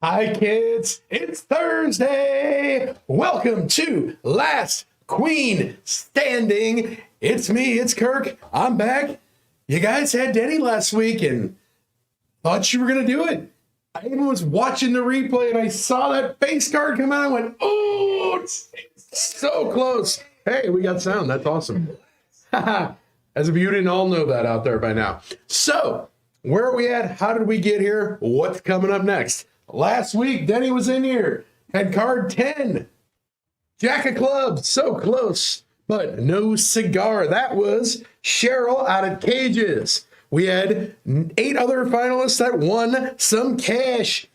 Hi, kids. It's Thursday. Welcome to Last Queen Standing. It's me, it's Kirk. I'm back. You guys had Denny last week and thought you were going to do it. I even was watching the replay and I saw that face card come out. I went, oh, it's so close. Hey, we got sound. That's awesome. As if you didn't all know that out there by now. So, where are we at? How did we get here? What's coming up next? Last week, Denny was in here, had card 10. Jack of clubs, so close, but no cigar. That was Cheryl out of Cages. We had 8 other finalists that won some cash.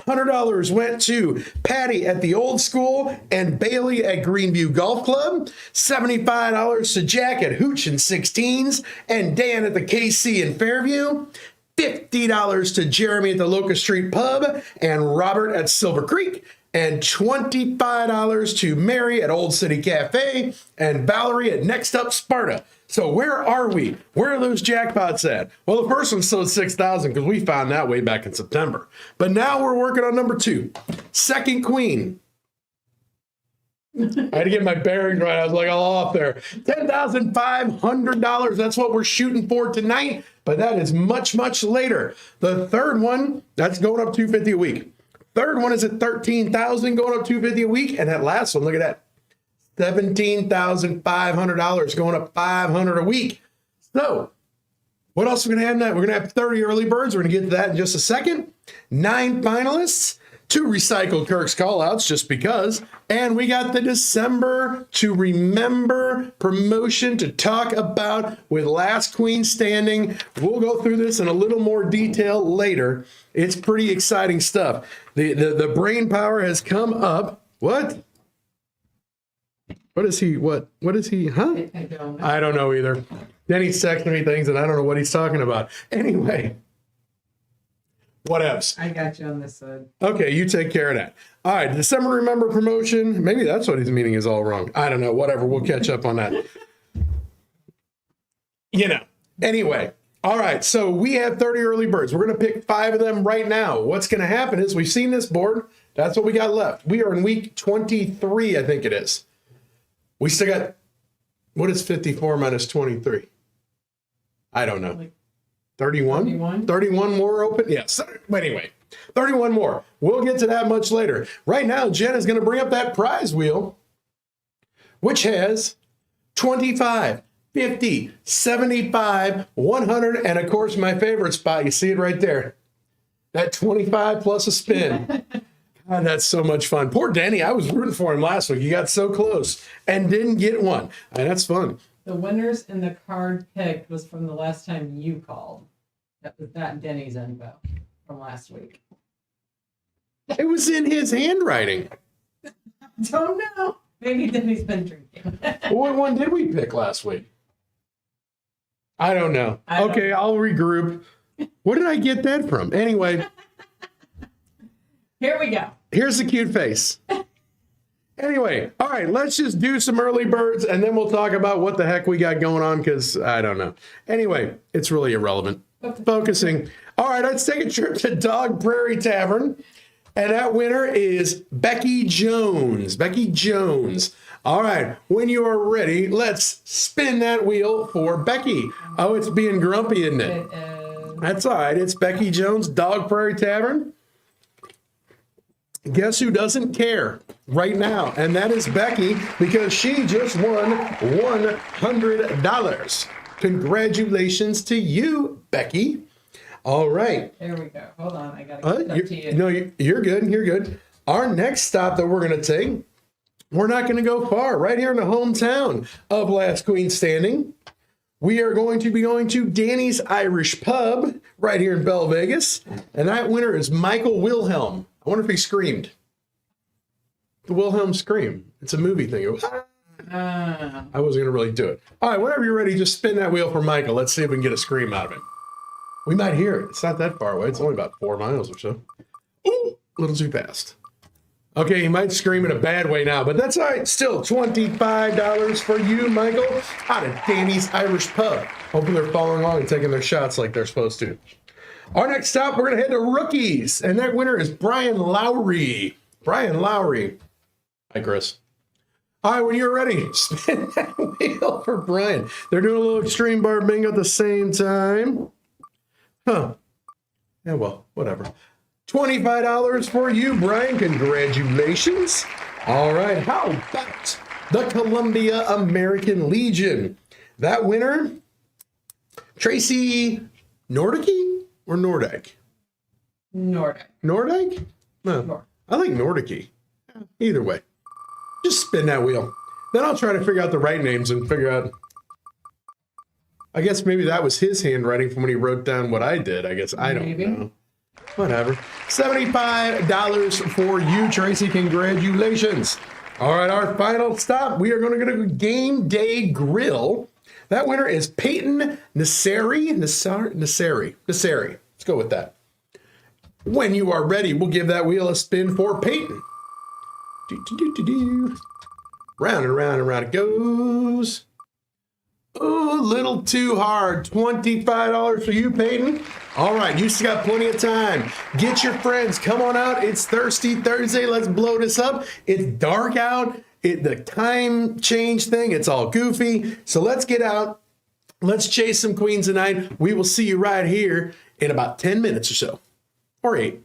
$100 went to Patty at the Old School and Bailey at Greenview Golf Club. $75 to Jack at Hooch and 16s and Dan at the KC in Fairview. $50 to Jeremy at the Locust Street Pub and Robert at Silver Creek. And $25 to Mary at Old City Cafe and Valerie at Next Up Sparta. So where are we? Where are those jackpots at? Well, the first one sold 6,000 because we found that way back in September. But now we're working on number 2. Second Queen. I had to get my bearings right. I was like all off there. $10,500. That's what we're shooting for tonight. But that is much, much later. The third one, that's going up $250 a week. Third one is at $13,000 going up $250 a week. And that last one, look at that. $17,500 going up $500 a week. So what else are we going to have tonight? We're going to have 30 early birds. We're going to get to that in just a second. 9 finalists, 2 recycled Kirk's callouts just because. And we got the December to Remember promotion to talk about with Last Queen Standing. We'll go through this in a little more detail later. It's pretty exciting stuff. The brain power has come up. What? What is he? What is he? Huh? I don't know either. Then he's texting me things and I don't know what he's talking about. Anyway. What else? I got you on this side. Okay, you take care of that. All right, December Remember promotion. Maybe that's what his meaning is all wrong. I don't know. Whatever. We'll catch up on that. Anyway. All right, so we have 30 early birds. We're going to pick 5 of them right now. What's going to happen is we've seen this board. That's what we got left. We are in week 23, I think it is. We still got, what is 54 minus 23? I don't know. 31? 31 more open? Yes. Anyway, 31 more. We'll get to that much later. Right now, Jen is going to bring up that prize wheel, which has 25, 50, 75, 100, and of course, my favorite spot. You see it right there. That 25 plus a spin. God, that's so much fun. Poor Danny. I was rooting for him last week. He got so close and didn't get one. And that's fun. The winners in the card picked was from the last time you called. That was not Denny's info from last week. It was in his handwriting. Don't know. Maybe Denny's been drinking. What one did we pick last week? I don't know. Okay, I'll regroup. Where did I get that from? Anyway. Here we go. Here's the cute face. Anyway, all right, let's just do some early birds and then we'll talk about what the heck we got going on because I don't know. Anyway, it's really irrelevant. Focusing. All right, let's take a trip to Dog Prairie Tavern. And that winner is Becky Jones. Becky Jones. All right, when you are ready, let's spin that wheel for Becky. Oh, it's being grumpy, isn't it? It is. That's all right. It's Becky Jones, Dog Prairie Tavern. Guess who doesn't care right now? And that is Becky because she just won $100. Congratulations to you, Becky. All right. There we go. Hold on. I got to get up to you. No, you're good. You're good. Our next stop that we're going to take, we're not going to go far. Right here in the hometown of Last Queen Standing. We are going to be going to Danny's Irish Pub right here in Belle Vegas. And that winner is Michael Wilhelm. I wonder if he screamed. The Wilhelm scream. It's a movie thing. I wasn't going to really do it. All right, whenever you're ready, just spin that wheel for Michael. Let's see if we can get a scream out of it. We might hear it. It's not that far away. It's only about 4 miles or so. Ooh, a little too fast. Okay, he might scream in a bad way now, but that's all right. Still $25 for you, Michael, out of Danny's Irish Pub. Hoping they're following along and taking their shots like they're supposed to. Our next stop, we're going to head to rookies. And that winner is Brian Lowry. Brian Lowry. Hi, Chris. All right, when you're ready, spin that wheel for Brian. They're doing a little extreme bar bingo at the same time. Huh. Yeah, well, whatever. $25 for you, Brian. Congratulations. All right, how about the Columbia American Legion? That winner, Tracy Nordicky or Nordic? Nordic. Nordic? No, Nor- I like Nordicky. Either way. Just spin that wheel. Then I'll try to figure out the right names and figure out. I guess maybe that was his handwriting from when he wrote down what I did. I guess I don't Maybe. know. Whatever. $75 for you, Tracy. Congratulations. All right, our final stop. We are going to go to Game Day Grill. That winner is Peyton Nasseri. Nasseri. Let's go with that. When you are ready, we'll give that wheel a spin for Peyton. Round and round and round it goes. Oh, a little too hard. $25 for you, Peyton. All right, you still got plenty of time. Get your friends. Come on out. It's Thirsty Thursday. Let's blow this up. It's dark out. The time change thing, it's all goofy. So let's get out. Let's chase some queens tonight. We will see you right here in about 10 minutes or so. Or 8.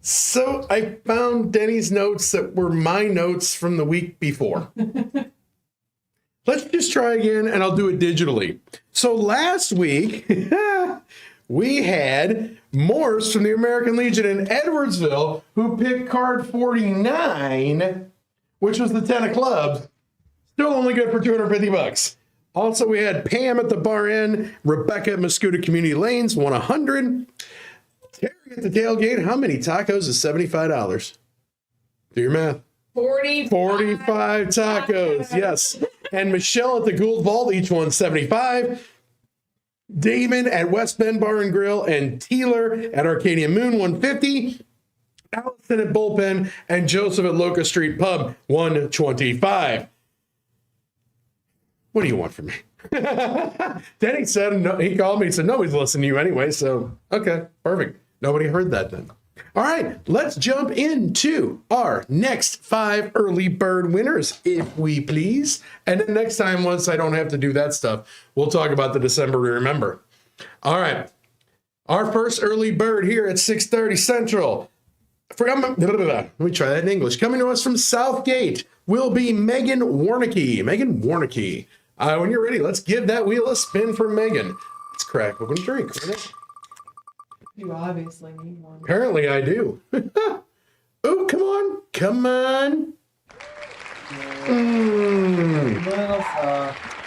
So I found Denny's notes that were my notes from the week before. Let's just try again, and I'll do it digitally. So last week, we had Morse from the American Legion in Edwardsville, who picked card 49, which was the 10 of clubs. Still only good for $250. Also, we had Pam at the bar end, Rebecca at Muscuda Community Lanes, won 100. Terry at the tailgate, how many tacos is $75? Do your math. 45 tacos, yes. And Michelle at the Gould Vault, each one 75. Damon at West Bend Bar and Grill and Teeler at Arcadia Moon 150. Allison at Bullpen and Joseph at Locust Street Pub 125. What do you want from me? Denny said, no, he called me and said, nobody's listening to you anyway. So, okay, perfect. Nobody heard that then. All right, let's jump into our next 5 early bird winners, if we please. And then next time, once I don't have to do that stuff, we'll talk about the December we remember. All right, our first early bird here at 6:30 Central. Let me try that in English. Coming to us from Southgate will be Megan Warnicki. Megan Warnicki. When you're ready, let's give that wheel a spin for Megan. Let's crack open a drink. Right? You obviously need one. Apparently I do. Oh, come on. Come on.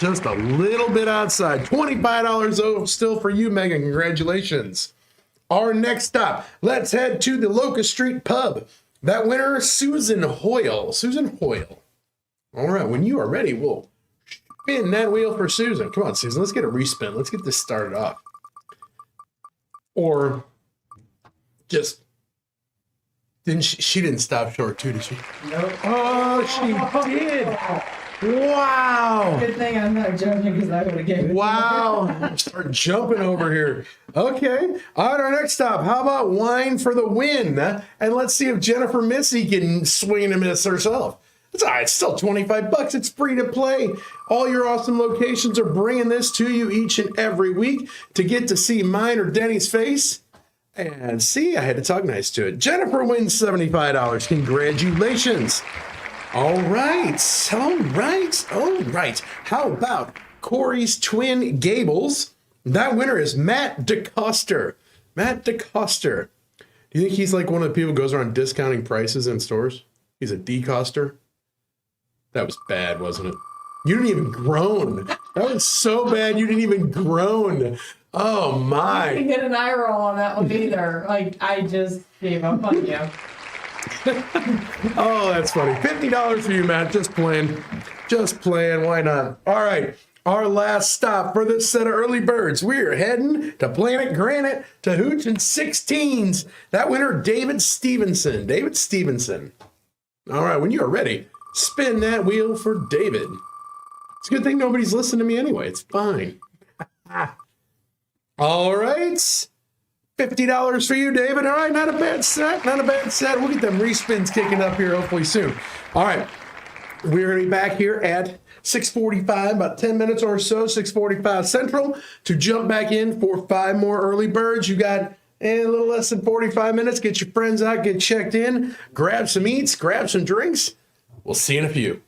Just a little bit outside. $25 still for you, Megan. Congratulations. Our next stop, let's head to the Locust Street Pub. That winner, Susan Hoyle. Susan Hoyle. All right, when you are ready, we'll spin that wheel for Susan. Come on, Susan, let's get a respin. Let's get this started off. Or just, she didn't stop short too, did she? Nope. Oh, she did. Wow. Good thing I'm not judging because I would have given it. Wow. Start jumping over here. Okay. All right, our next stop. How about wine for the win? And let's see if Jennifer Missy can swing and a miss herself. It's all right. It's still $25. It's free to play. All your awesome locations are bringing this to you each and every week to get to see mine or Denny's face. And see, I had to talk nice to it. Jennifer wins $75. Congratulations. All right. All right. All right. How about Corey's twin Gables? That winner is Matt DeCoster. Matt DeCoster. Do you think he's like one of the people who goes around discounting prices in stores? He's a decoster. That was bad, wasn't it? You didn't even groan. That was so bad you didn't even groan. Oh, my. I didn't get an eye roll on that one either. Like, I just gave up on you. Oh, that's funny. $50 for you, Matt. Just playing. Just playing. Why not? All right. Our last stop for this set of early birds. We're heading to Planet Granite to Hooch and 16s. That winner, David Stevenson. David Stevenson. All right. When you are ready, spin that wheel for David. It's a good thing nobody's listening to me anyway. It's fine. All right. $50 for you, David. All right, not a bad set. Not a bad set. We'll get them respins kicking up here hopefully soon. All right. We're going to be back here at 6:45, about 10 minutes or so, 6:45 Central, to jump back in for 5 more early birds. You got a little less than 45 minutes. Get your friends out, get checked in, grab some eats, grab some drinks. We'll see you in a few.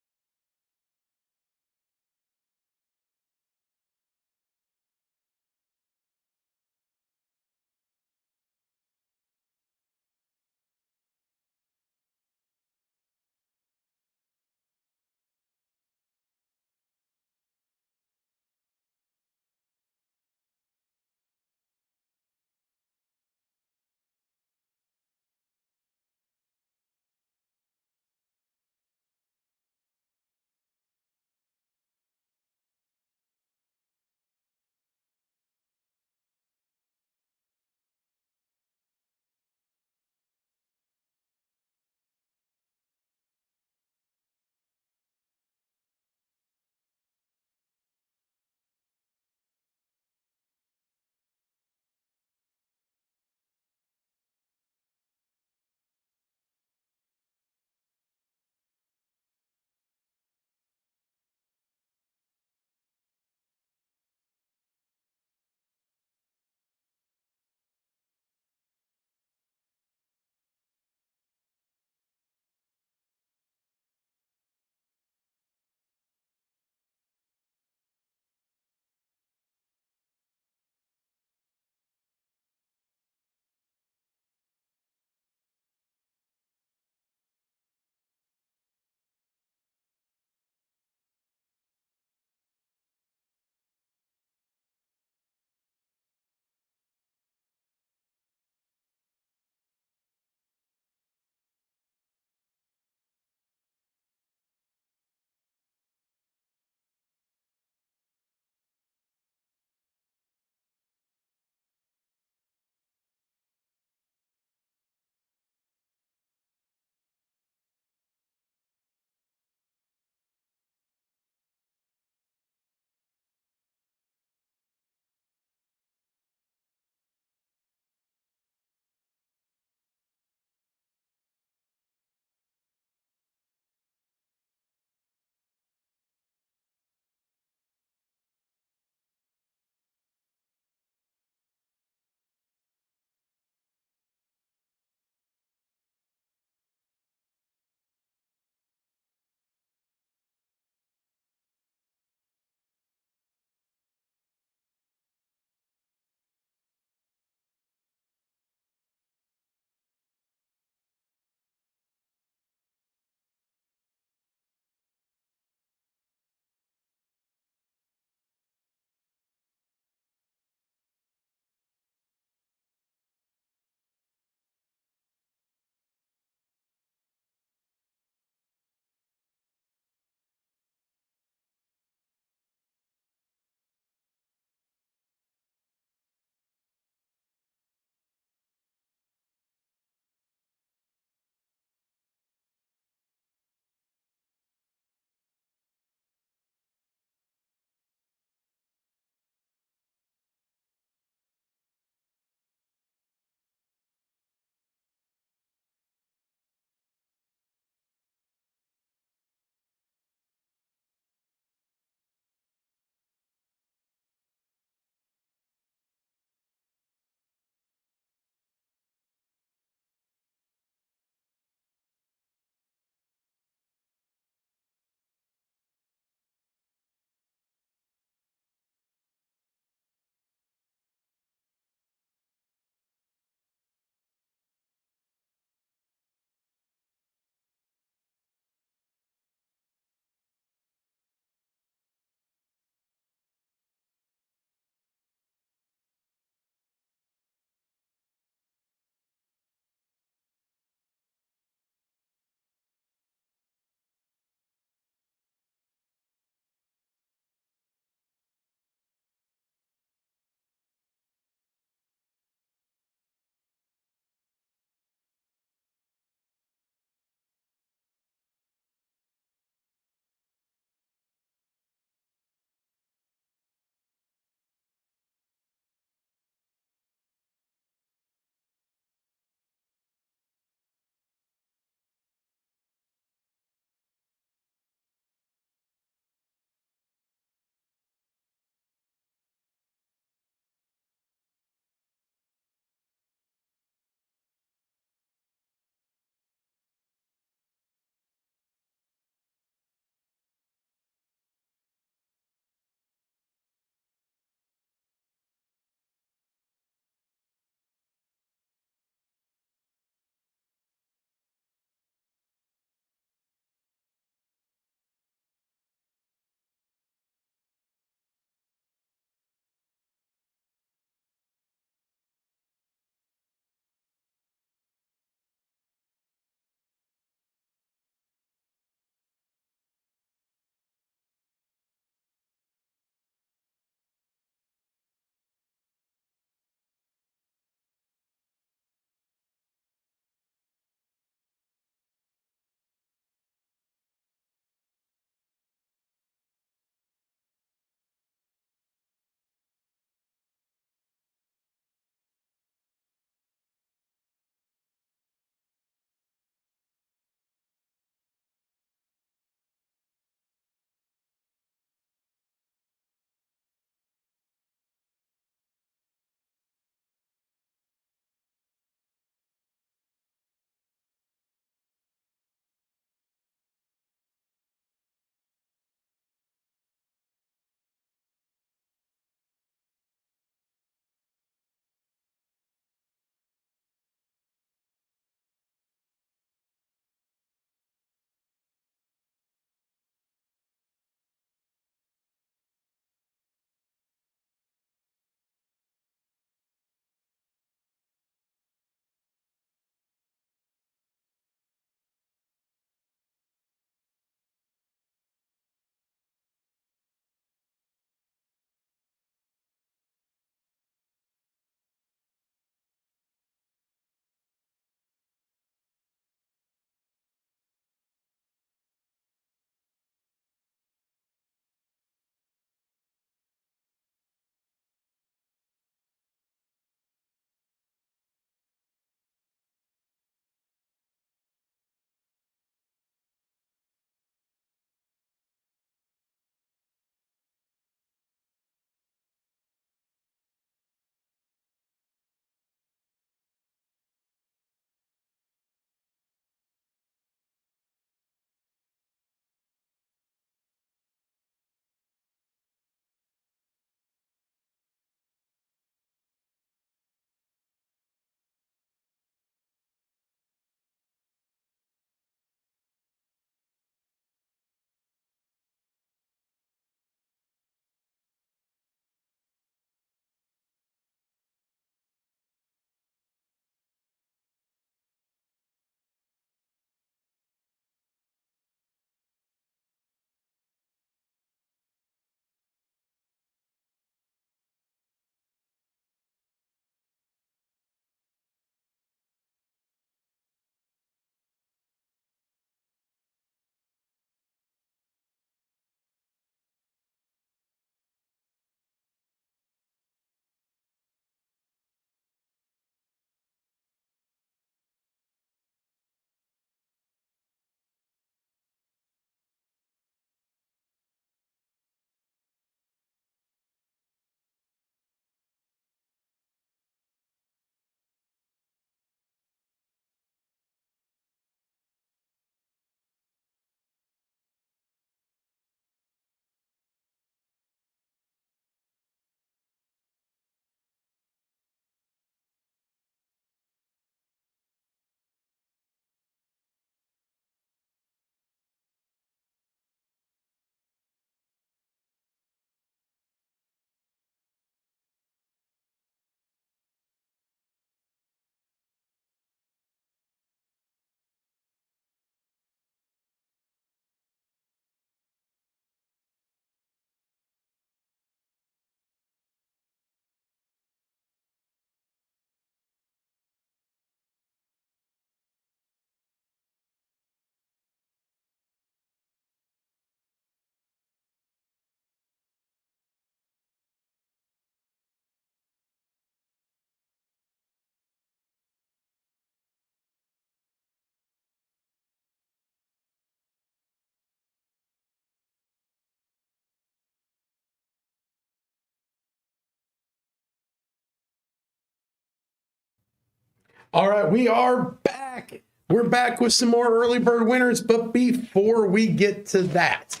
All right, we are back. We're back with some more early bird winners, but before we get to that,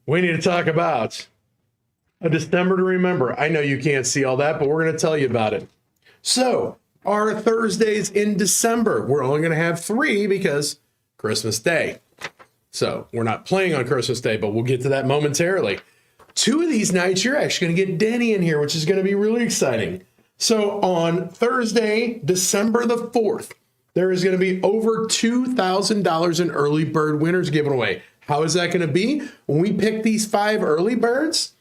we need to talk about a December to remember. I know you can't see all that, but we're going to tell you about it. So, our Thursdays in December, we're only going to have 3 because Christmas Day. So, we're not playing on Christmas Day, but we'll get to that momentarily. 2 of these nights, you're actually going to get Denny in here, which is going to be really exciting. So, on Thursday, December the 4th, there is going to be over $2,000 in early bird winners given away. How is that going to be? When we pick these 5 early birds,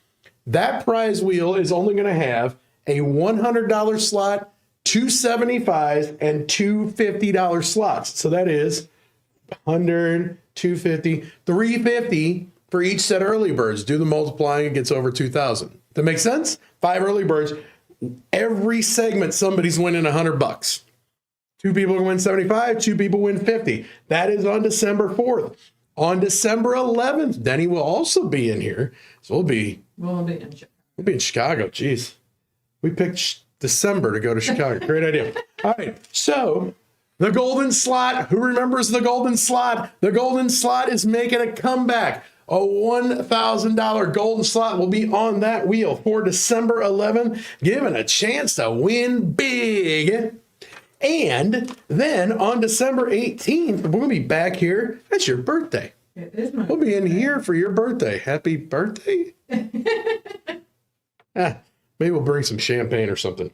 that prize wheel is only going to have a $100 slot, 2 $75s, and 2 $50 slots. So that is 100, 250, 350 for each set of early birds. Do the multiplying, it gets over 2,000. That makes sense? 5 early birds. Every segment, somebody's winning $100. 2 people win 75, 2 people win 50. That is on December 4th. On December 11th, Denny will also be in here. So we'll be in Chicago. Jeez. We picked December to go to Chicago. Great idea. All right. So the golden slot. Who remembers the golden slot? The golden slot is making a comeback. A $1,000 golden slot will be on that wheel for December 11th, given a chance to win big. And then on December 18th, we're going to be back here. That's your birthday. It is my We'll be in here for your birthday. Happy birthday. Maybe we'll bring some champagne or something,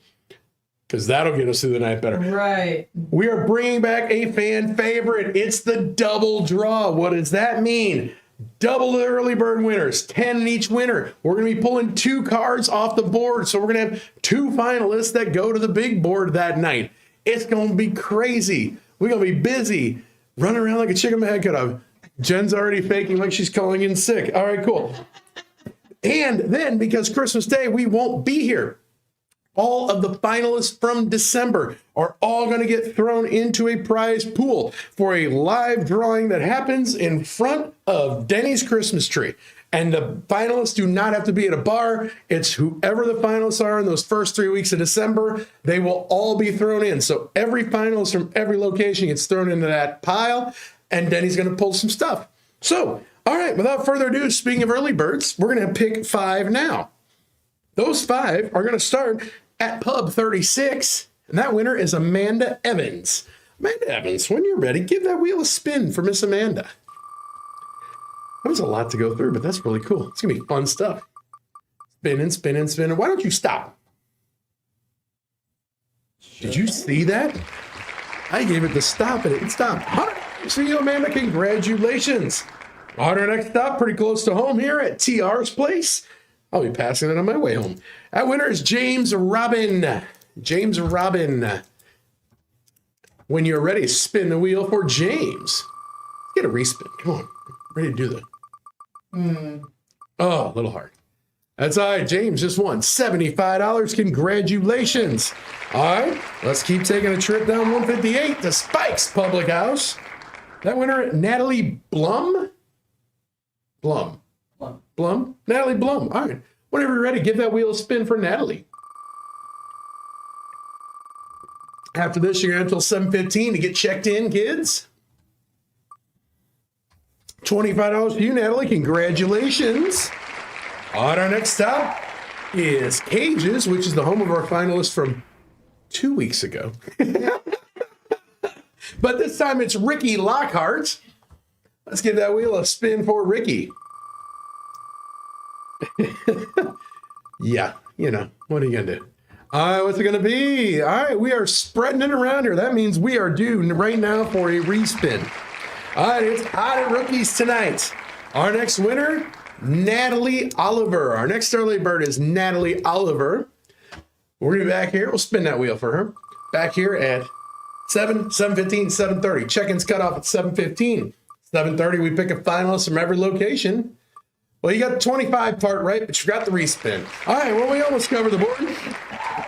because that'll get us through the night better. Right. We are bringing back a fan favorite. It's the double draw. What does that mean? Double the early bird winners, 10 in each winner. We're going to be pulling 2 cards off the board. So we're going to have 2 finalists that go to the big board that night. It's going to be crazy. We're going to be busy, running around like a chicken with a head cut off. Jen's already faking like she's calling in sick. All right, cool. And then, because Christmas Day, we won't be here. All of the finalists from December are all going to get thrown into a prize pool for a live drawing that happens in front of Denny's Christmas tree. And the finalists do not have to be at a bar. It's whoever the finalists are in those first 3 weeks of December, they will all be thrown in. So every finalist from every location gets thrown into that pile, and Denny's going to pull some stuff. So, all right, without further ado, speaking of early birds, we're going to pick 5 now. Those 5 are going to start at Pub 36, and that winner is Amanda Evans. Amanda Evans, when you're ready, give that wheel a spin for Miss Amanda. That was a lot to go through, but that's really cool. It's going to be fun stuff. Spinning, spinning, spinning. Why don't you stop? Did you see that? I gave it the stop, and it stopped. See you, Amanda. Congratulations. On our next stop, pretty close to home here at TR's place. I'll be passing it on my way home. That winner is James Robin. James Robin. When you're ready, spin the wheel for James. Get a respin. Come on. Ready to do that. Oh, a little hard. That's all right. James just won $75. Congratulations. All right. Let's keep taking a trip down 158 to Spike's Public House. That winner, Natalie Blum. Blum. Natalie Blum. All right. Whenever you're ready, give that wheel a spin for Natalie. After this, you're going to until 7:15 to get checked in, kids. $25 for you, Natalie. Congratulations. On our next stop is Cages, which is the home of our finalists from 2 weeks ago. But this time it's Ricky Lockhart. Let's give that wheel a spin for Ricky. Yeah, you know, what are you going to do? All right, what's it going to be? All right, we are spreading it around here. That means we are due right now for a respin. All right, it's Hot at Rookies tonight. Our next winner, Natalie Oliver. Our next early bird is Natalie Oliver. We're going to be back here. We'll spin that wheel for her. Back here at 7:15, 7:30. Check-ins cut off at 7:15. 7:30, we pick a finalist from every location. Well, you got the 25 part right, but you forgot the respin. All right, well, we almost covered the board.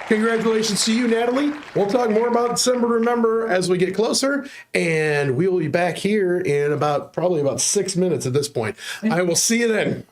Congratulations to you, Natalie. We'll talk more about December to remember as we get closer, and we will be back here in probably about 6 minutes at this point. I will see you then.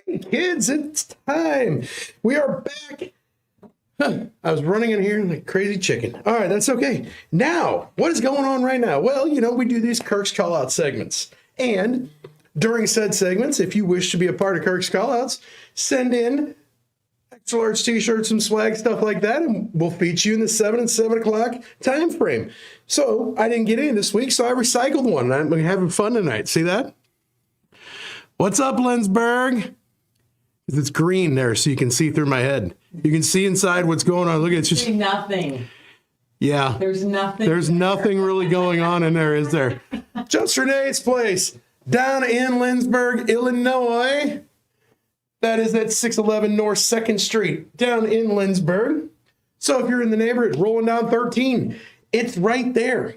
Hey, kids, it's time. We are back. I was running in here like a crazy chicken. All right, that's okay. Now, what is going on right now? Well, we do these Kirk's Callout segments. And during said segments, if you wish to be a part of Kirk's Callouts, send in extra large t-shirts, some swag, stuff like that, and we'll feature you in the 7 and 7 o'clock time frame. So I didn't get any this week, so I recycled one. I'm having fun tonight. See that? What's up, Lensberg? It's green there, so you can see through my head. You can see inside what's going on. Look, it's just nothing. Yeah. There's nothing. There's nothing really going on in there, is there? Just Renee's place down in Lindsborg, Illinois. That is at 611 North 2nd Street down in Lindsborg. So if you're in the neighborhood, rolling down 13, it's right there.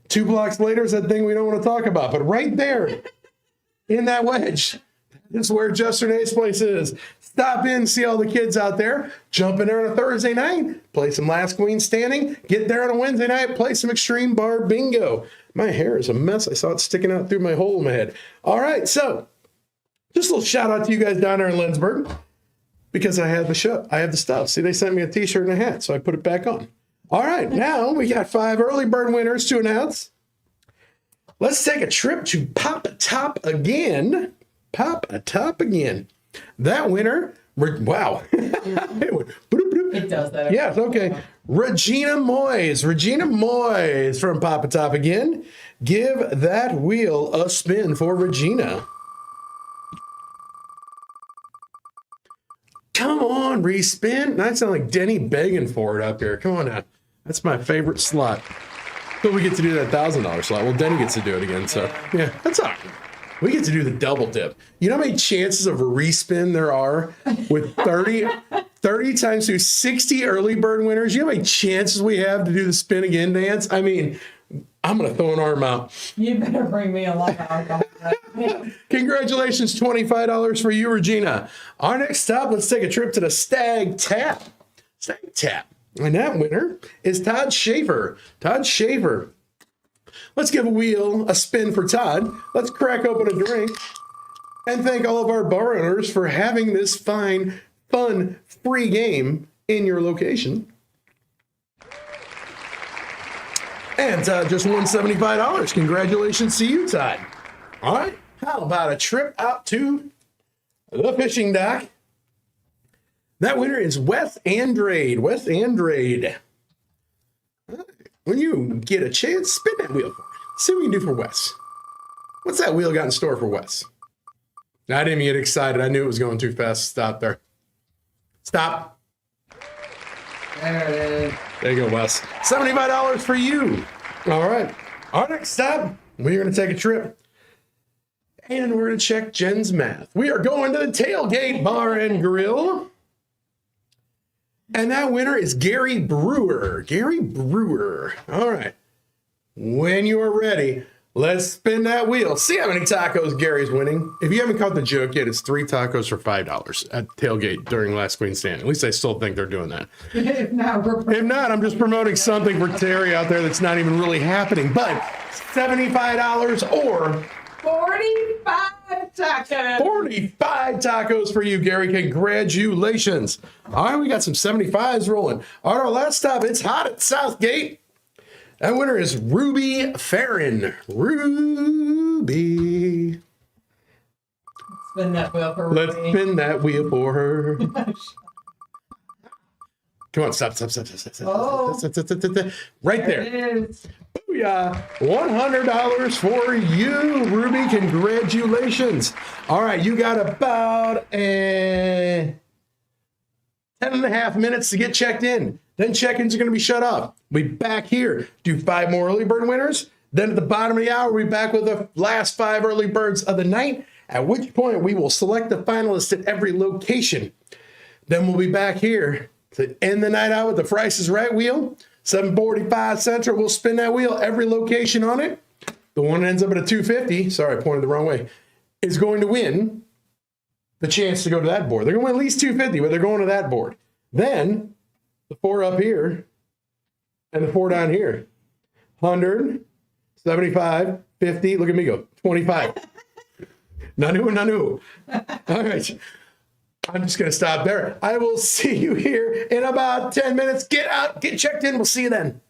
2 blocks later is that thing we don't want to talk about, but right there in that wedge. This is where Just Renee's place is. Stop in, see all the kids out there. Jump in there on a Thursday night. Play some Last Queen Standing. Get there on a Wednesday night. Play some Extreme Bar Bingo. My hair is a mess. I saw it sticking out through my hole in my head. All right, so just a little shout out to you guys down there in Lindsborg because I have the show. I have the stuff. See, they sent me a t-shirt and a hat, so I put it back on. All right, now we got 5 early bird winners to announce. Let's take a trip to Pop Top again. Pop a top again. That winner, wow. It does that. Yes, okay. Regina Moyes from Pop a Top again. Give that wheel a spin for Regina. Come on, respin. I sound like Denny begging for it up here. Come on now. That's my favorite slot. So we get to do that $1,000 slot. Well, Denny gets to do it again, so yeah, that's all right. We get to do the double dip. You know how many chances of a respin there are with 30 times through 60 early bird winners? You know how many chances we have to do the spin again dance? I mean, I'm going to throw an arm out. You better bring me a lot of alcohol. Congratulations, $25 for you, Regina. Our next stop, let's take a trip to the Stag Tap. Stag Tap. And that winner is Todd Schaefer. Todd Schaefer. Let's give a wheel a spin for Todd. Let's crack open a drink and thank all of our bar owners for having this fine, fun, free game in your location. And Todd just won $75. Congratulations to you, Todd. All right. How about a trip out to the fishing dock? That winner is Wes Andrade. Wes Andrade. When you get a chance, spin that wheel for me. See what we can do for Wes. What's that wheel got in store for Wes? I didn't even get excited. I knew it was going too fast. Stop there. Stop. There it is. There you go, Wes. $75 for you. All right. Our next stop, we're going to take a trip. And we're going to check Jen's math. We are going to the Tailgate Bar and Grill. And that winner is Gary Brewer. Gary Brewer. All right. When you are ready, let's spin that wheel. See how many tacos Gary's winning. If you haven't caught the joke yet, it's 3 tacos for $5 at Tailgate during Last Queen Standing. At least I still think they're doing that. If not, I'm just promoting something for Terry out there that's not even really happening. But $75 or 45 tacos. 45 tacos for you, Gary. Congratulations. All right, we got some 75s rolling. All right, our last stop, it's hot at Southgate. That winner is Ruby Farron. Ruby. Spin that wheel for Ruby. Let's spin that wheel for her. Come on, stop. Oh. Right there. It is. Booyah. $100 for you, Ruby. Congratulations. All right, you got about 10 and a half minutes to get checked in. Then check-ins are going to be shut off. We back here, do 5 more early bird winners. Then at the bottom of the hour, we back with the last 5 early birds of the night, at which point we will select the finalists at every location. Then we'll be back here to end the night out with the Price is Right wheel. 745 Central, we'll spin that wheel, every location on it. The one that ends up at a 250, sorry, I pointed the wrong way, is going to win the chance to go to that board. They're going to win at least 250, but they're going to that board. Then the 4 up here and the 4 down here. 100, 75, 50, look at me go, 25. Nanu, nanu. All right. I'm just going to stop there. I will see you here in about 10 minutes. Get out, get checked in. We'll see you then.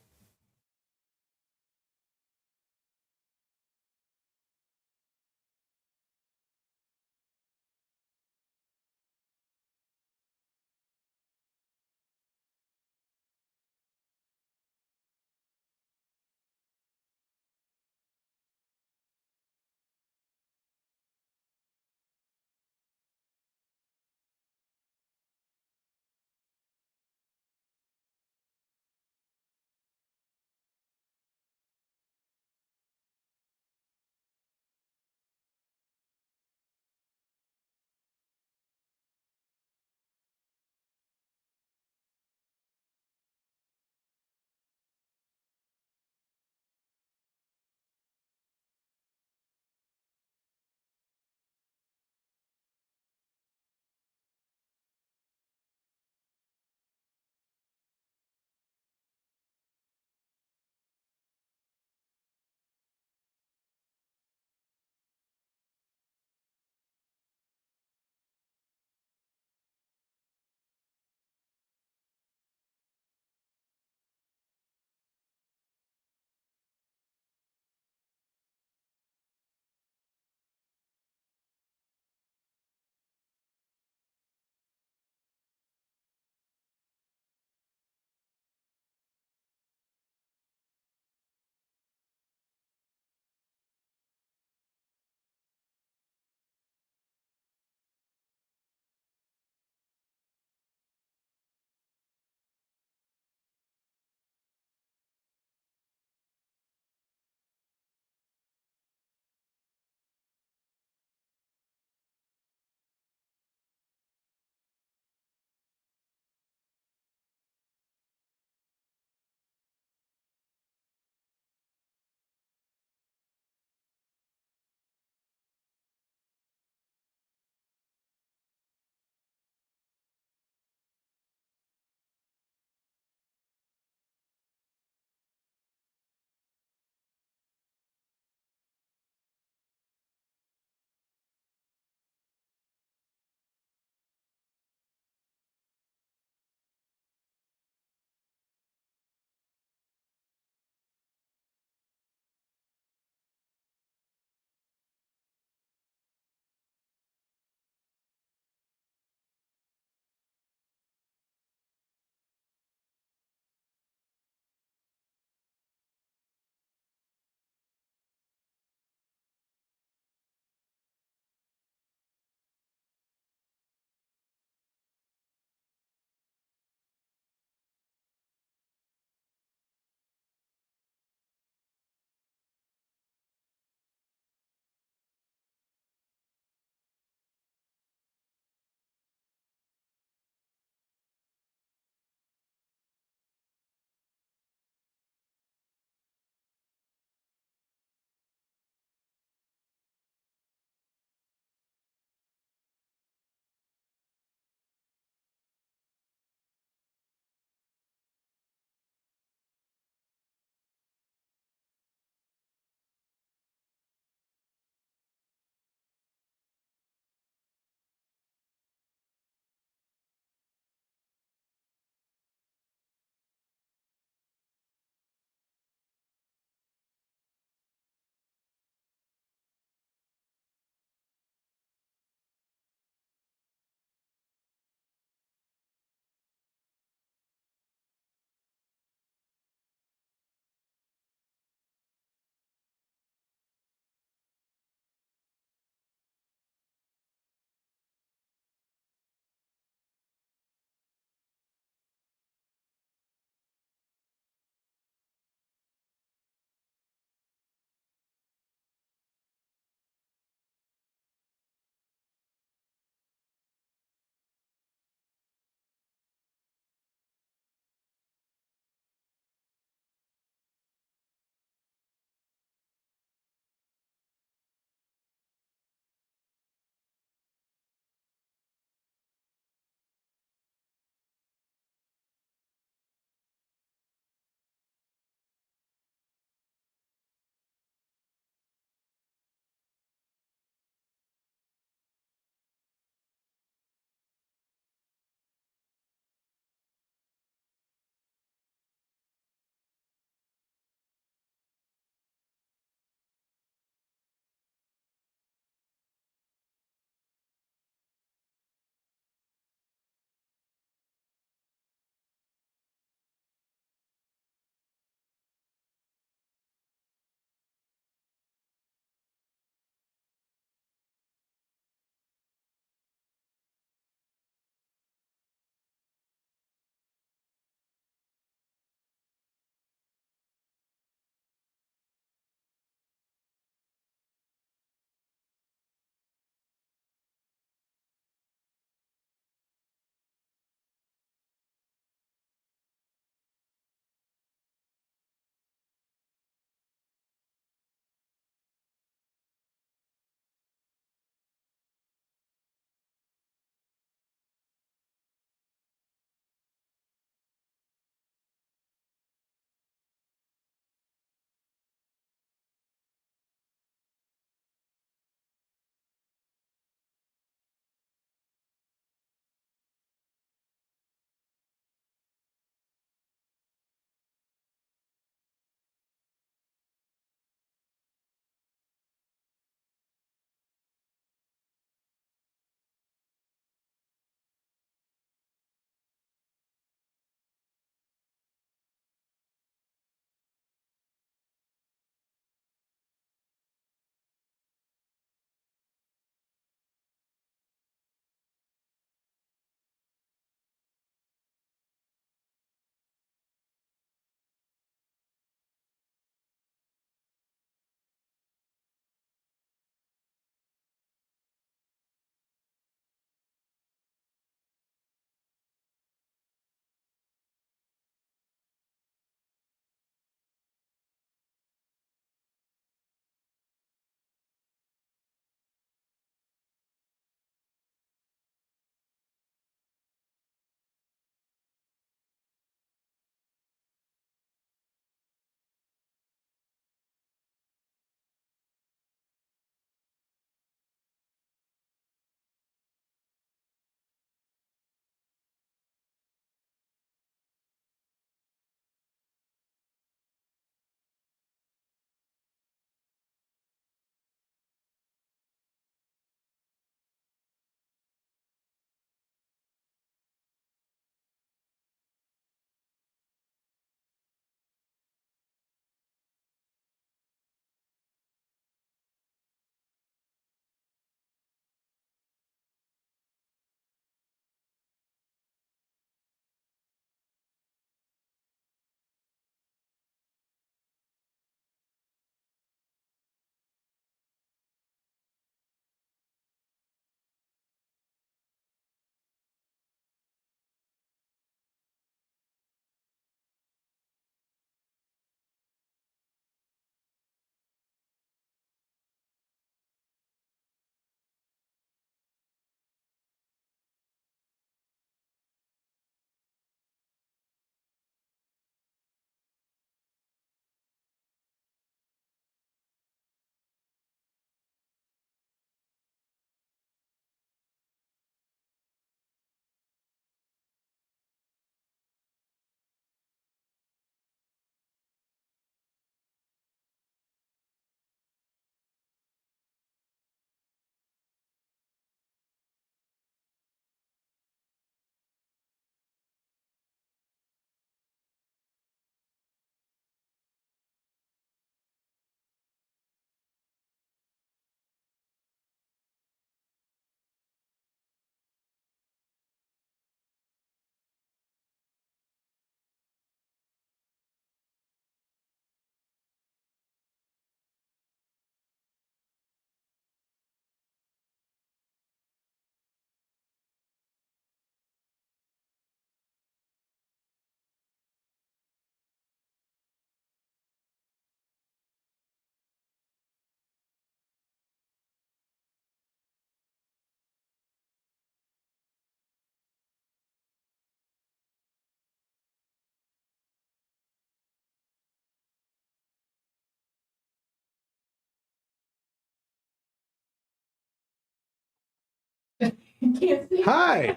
You can't see. Hi.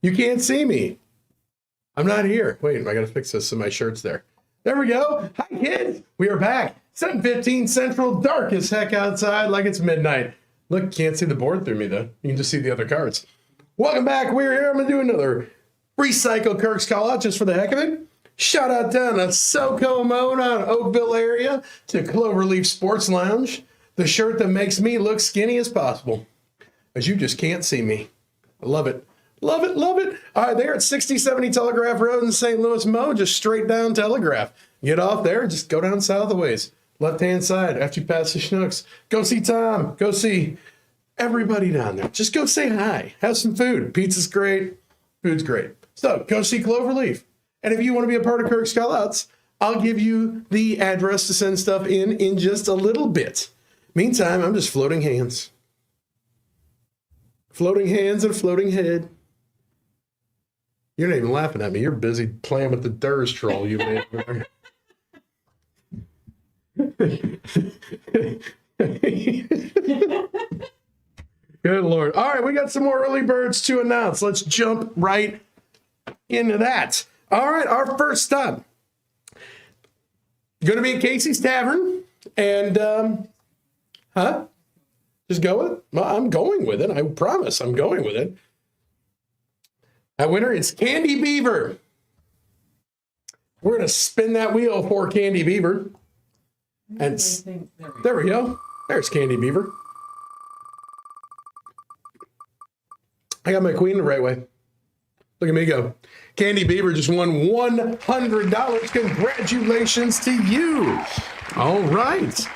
You can't see me. I'm not here. Wait, I gotta fix this so my shirt's there. There we go. Hi, kids. We are back. 7:15 Central, dark as heck outside, like it's midnight. Look, can't see the board through me, though. You can just see the other cards. Welcome back. We're here. I'm going to do another Recycle Kirk's call out just for the heck of it. Shout out down to SoCo Mona, Oakville area, to Cloverleaf Sports Lounge. The shirt that makes me look skinny as possible, as you just can't see me. I love it. Love it, love it. All right, there at 6070 Telegraph Road in St. Louis, Mo, just straight down Telegraph. Get off there, just go down south a ways. Left-hand side, after you pass the Schnucks. Go see Tom. Go see everybody down there. Just go say hi. Have some food. Pizza's great. Food's great. So go see Cloverleaf. And if you want to be a part of Kirk's Callouts, I'll give you the address to send stuff in just a little bit. Meantime, I'm just floating hands. Floating hands and a floating head. You're not even laughing at me. You're busy playing with the Durs troll you made. Good Lord. All right, we got some more early birds to announce. Let's jump right into that. All right, our first stop. Going to be at Casey's Tavern. And, just go with it? Well, I'm going with it. I promise I'm going with it. That winner is Candy Beaver. We're going to spin that wheel for Candy Beaver. And there we go. There's Candy Beaver. I got my queen the right way. Look at me go. Candy Beaver just won $100. Congratulations to you. All right.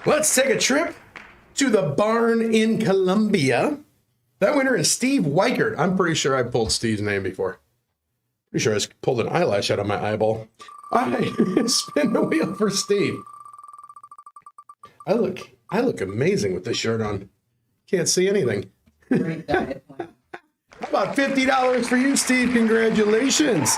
Let's take a trip to the barn in Columbia. That winner is Steve Weichert. I'm pretty sure I pulled Steve's name before. Pretty sure I just pulled an eyelash out of my eyeball. All right. Spin the wheel for Steve. I look amazing with this shirt on. Can't see anything. Great diet plan. How about $50 for you, Steve? Congratulations.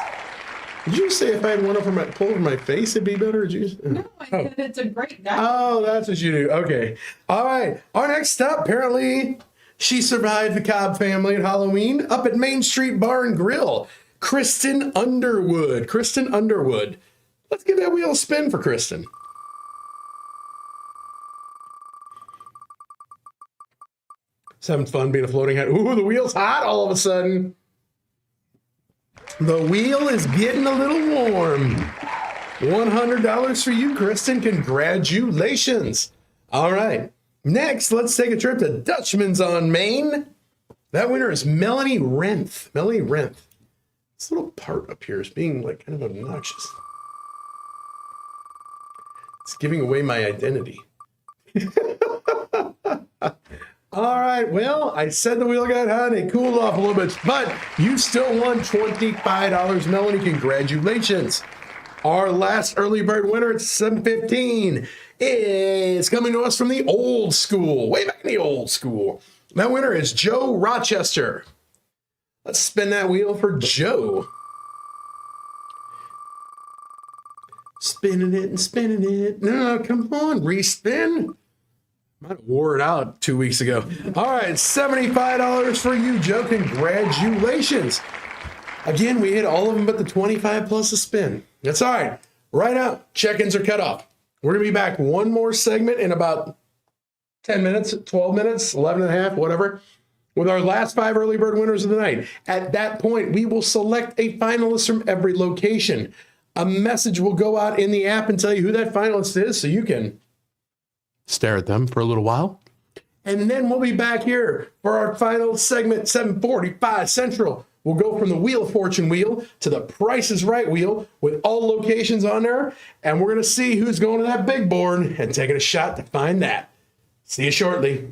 Did you say if I had one over my pull over my face, it'd be better? No, I said it's a great diet. Oh, that's what you do. Okay. All right. Our next stop, apparently, she survived the Cobb family at Halloween up at Main Street Bar and Grill. Kristen Underwood. Kristen Underwood. Let's give that wheel a spin for Kristen. Just having fun being a floating head. Ooh, the wheel's hot all of a sudden. The wheel is getting a little warm. $100 for you, Kristen. Congratulations. All right. Next, let's take a trip to Dutchman's on Main. That winner is Melanie Renth. Melanie Renth. This little part up here is being like kind of obnoxious. It's giving away my identity. All right, well, I said the wheel got hot and it cooled off a little bit, but you still won $25, Melanie. Congratulations. Our last early bird winner at 7:15 is coming to us from the old school, way back in the old school. That winner is Joe Rochester. Let's spin that wheel for Joe. Spinning it and spinning it. No, come on, respin. I wore it out 2 weeks ago. All right, $75 for you, Joe. Congratulations. Again, we hit all of them but the 25 plus a spin. That's all right. Right out, check-ins are cut off. We're going to be back one more segment in about 10 minutes, 12 minutes, 11 and a half, whatever, with our last 5 early bird winners of the night. At that point, we will select a finalist from every location. A message will go out in the app and tell you who that finalist is so you can stare at them for a little while. And then we'll be back here for our final segment, 7:45 Central. We'll go from the Wheel of Fortune wheel to the Price is Right wheel with all locations on there. And we're going to see who's going to that big board and taking a shot to find that. See you shortly.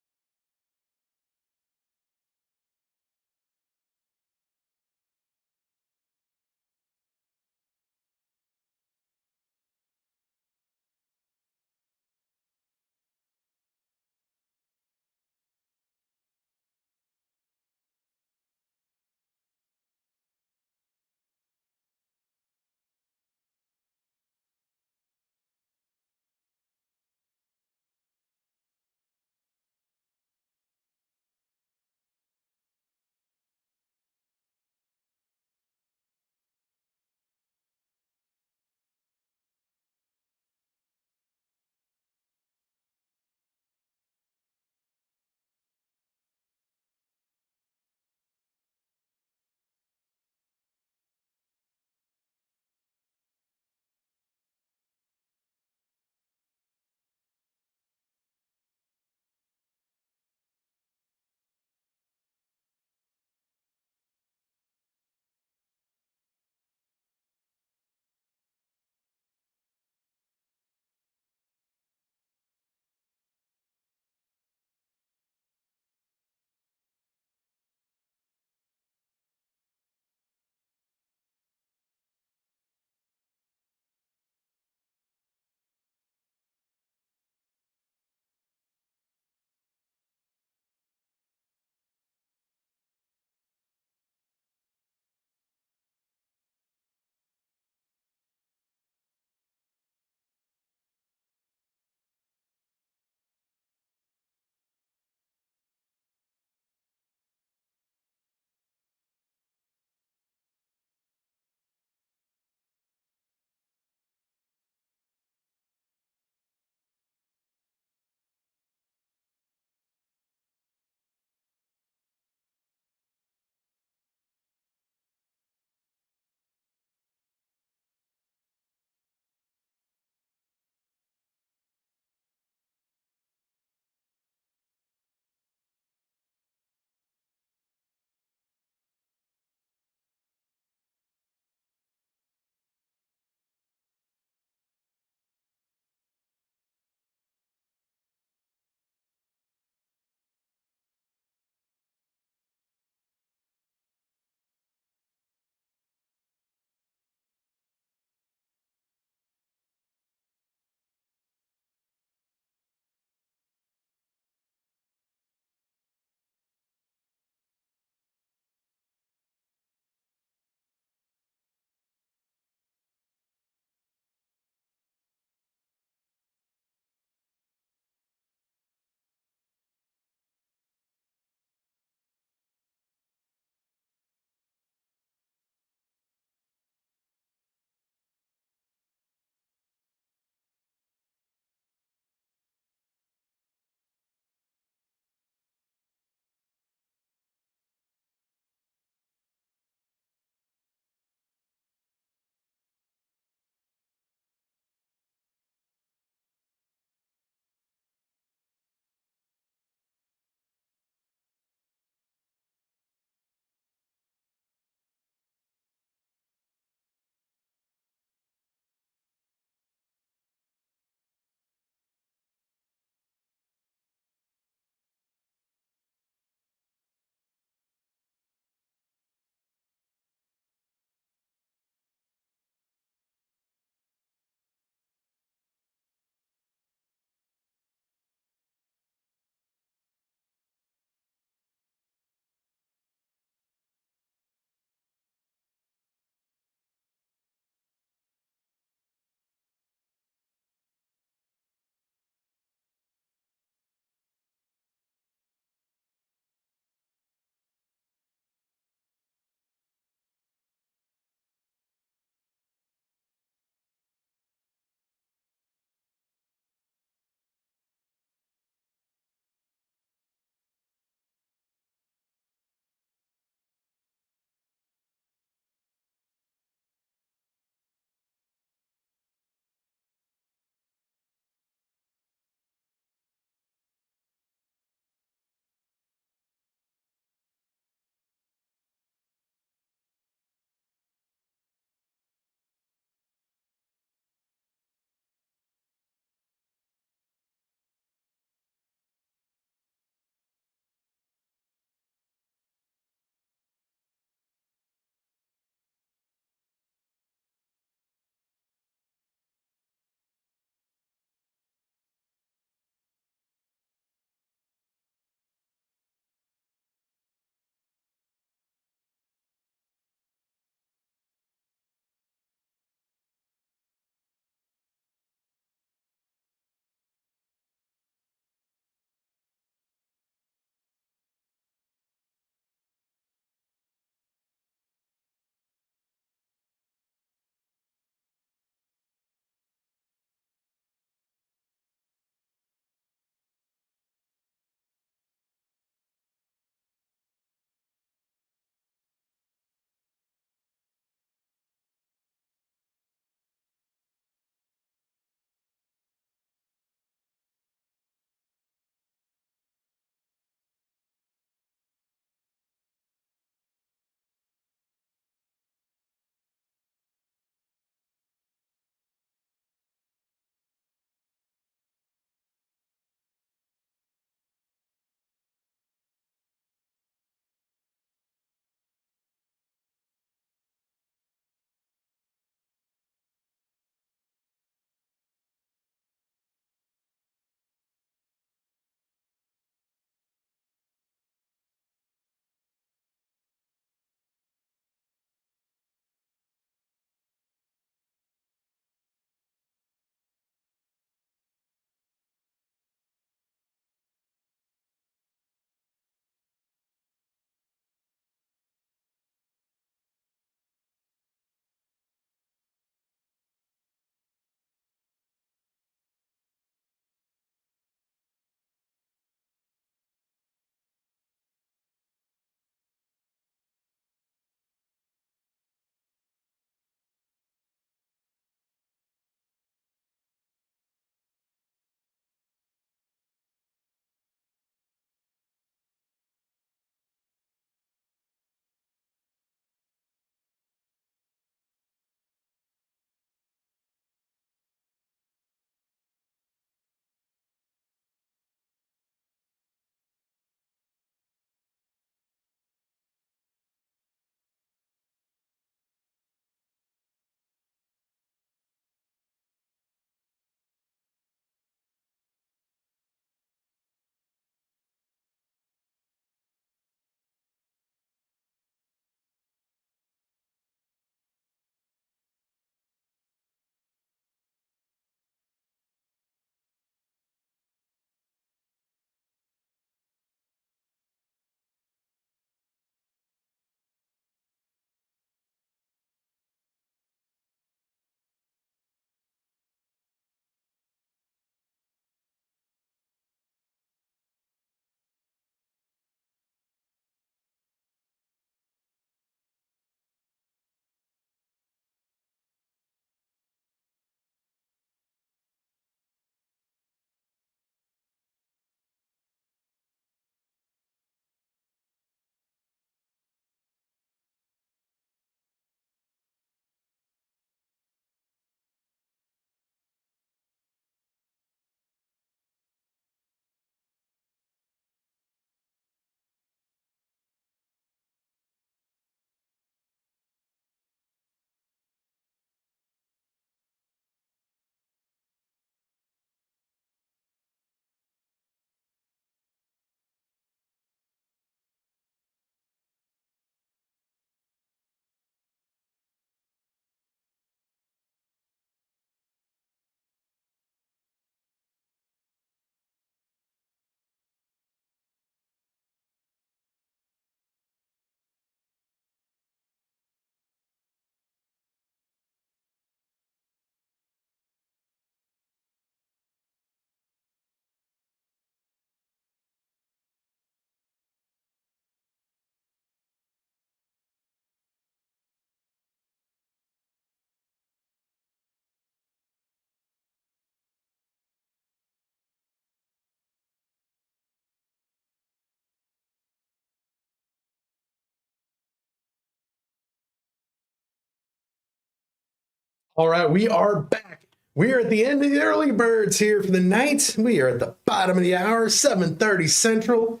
All right, we are back. We are at the end of the early birds here for the night. We are at the bottom of the hour, 7:30 Central.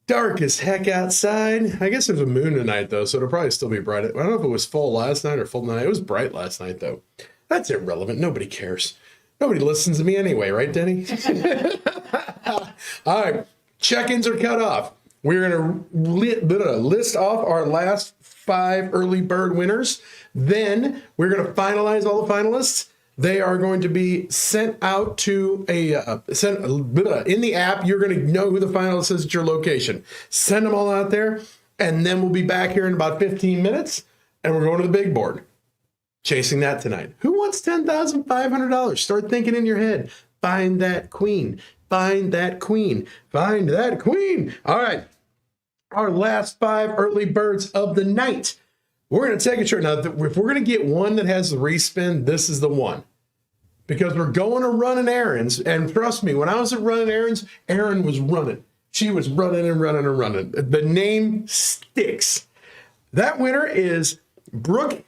Dark as heck outside. I guess there's a moon tonight, though, so it'll probably still be bright. I don't know if it was full last night or full tonight. It was bright last night, though. That's irrelevant. Nobody cares. Nobody listens to me anyway, right, Denny? All right, check-ins are cut off. We're going to list off our last 5 early bird winners. Then we're going to finalize all the finalists. They are going to be sent out to in the app. You're going to know who the finalist is at your location. Send them all out there, and then we'll be back here in about 15 minutes, and we're going to the big board. Chasing that tonight. Who wants $10,500? Start thinking in your head. Find that queen. Find that queen. Find that queen. All right. Our last 5 early birds of the night. We're going to take a short. Now, if we're going to get one that has the respin, this is the one. Because we're going to running errands. And trust me, when I was at running errands, Erin was running. She was running and running and running. The name sticks. That winner is Brooke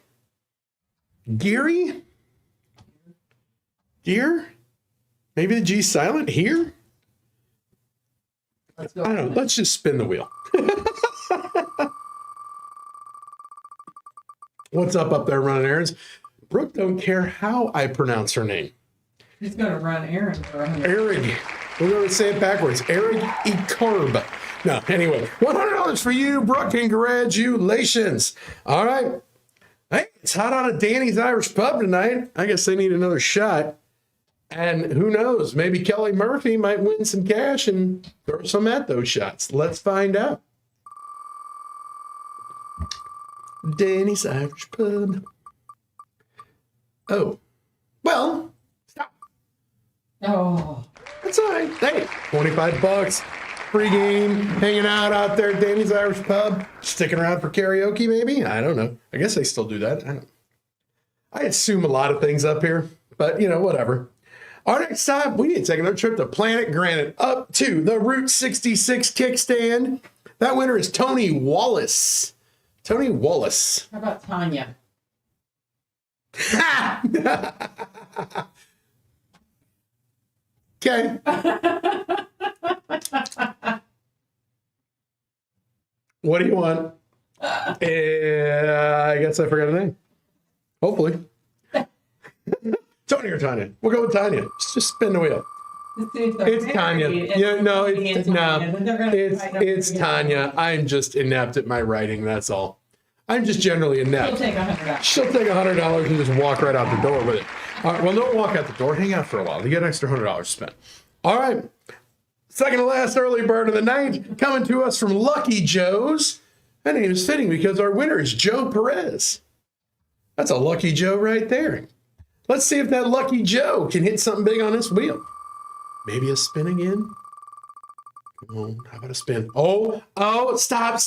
Geary? Gear? Maybe the G silent here? Let's go. I don't know. Let's just spin the wheel. What's up there running errands? Brooke don't care how I pronounce her name. He's going to run errands for him. Eric. We're going to say it backwards. Eric Ekarb. No, anyway. $100 for you, Brooke. Congratulations. All right. Hey, it's hot out of Danny's Irish Pub tonight. I guess they need another shot. And who knows? Maybe Kelly Murphy might win some cash and throw some at those shots. Let's find out. Danny's Irish Pub. Oh. Well, stop. Oh. That's all right. Hey, $25. Free game. Hanging out there at Danny's Irish Pub. Sticking around for karaoke, maybe? I don't know. I guess they still do that. I assume a lot of things up here. But, whatever. Our next stop, we need to take another trip to Planet Granite up to the Route 66 kickstand. That winner is Tony Wallace. Tony Wallace. How about Tanya? Okay. What do you want? I guess I forgot a name. Hopefully. Tony or Tanya? We'll go with Tanya. Just spin the wheel. It's Tanya. It's Tanya. I'm just inept at my writing. That's all. I'm just generally inept. She'll take $100. She'll take $100 and just walk right out the door with it. All right, well, don't walk out the door. Hang out for a while. You get an extra $100 spent. All right. Second to last early bird of the night, coming to us from Lucky Joe's. That name is fitting because our winner is Joe Perez. That's a Lucky Joe right there. Let's see if that Lucky Joe can hit something big on this wheel. Maybe a spin again. Come on, how about a spin? Oh, stop.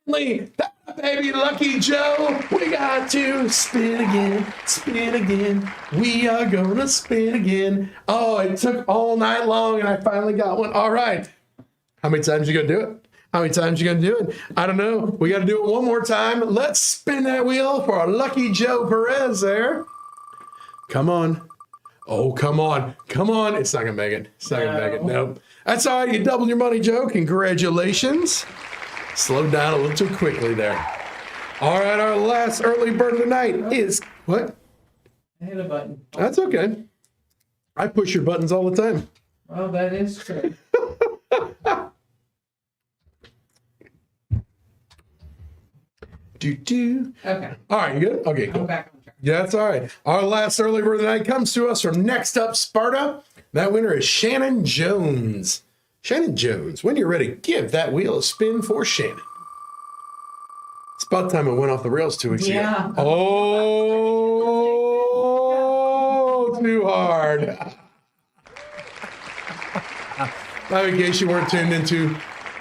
Finally, baby Lucky Joe, we got to spin again. We are gonna spin again. Oh, it took all night long and I finally got one. All right. How many times you gonna do it? How many times you gonna do it? I don't know. We gotta do it one more time. Let's spin that wheel for our Lucky Joe Perez there. Come on. Oh, come on. It's not gonna make it. Nope. That's all right. You doubled your money, Joe. Congratulations. Slowed down a little too quickly there. All right, our last early bird of the night is what? I hit a button. That's okay. I push your buttons all the time. Well, that is true. Okay. All right, you good? Okay, cool. I'm back on track. Yeah, that's all right. Our last early bird of the night comes to us from Next Up Sparta. That winner is Shannon Jones. Shannon Jones, when you're ready, give that wheel a spin for Shannon. It's about time it went off the rails 2 weeks ago. Oh, too hard. In case you weren't tuned into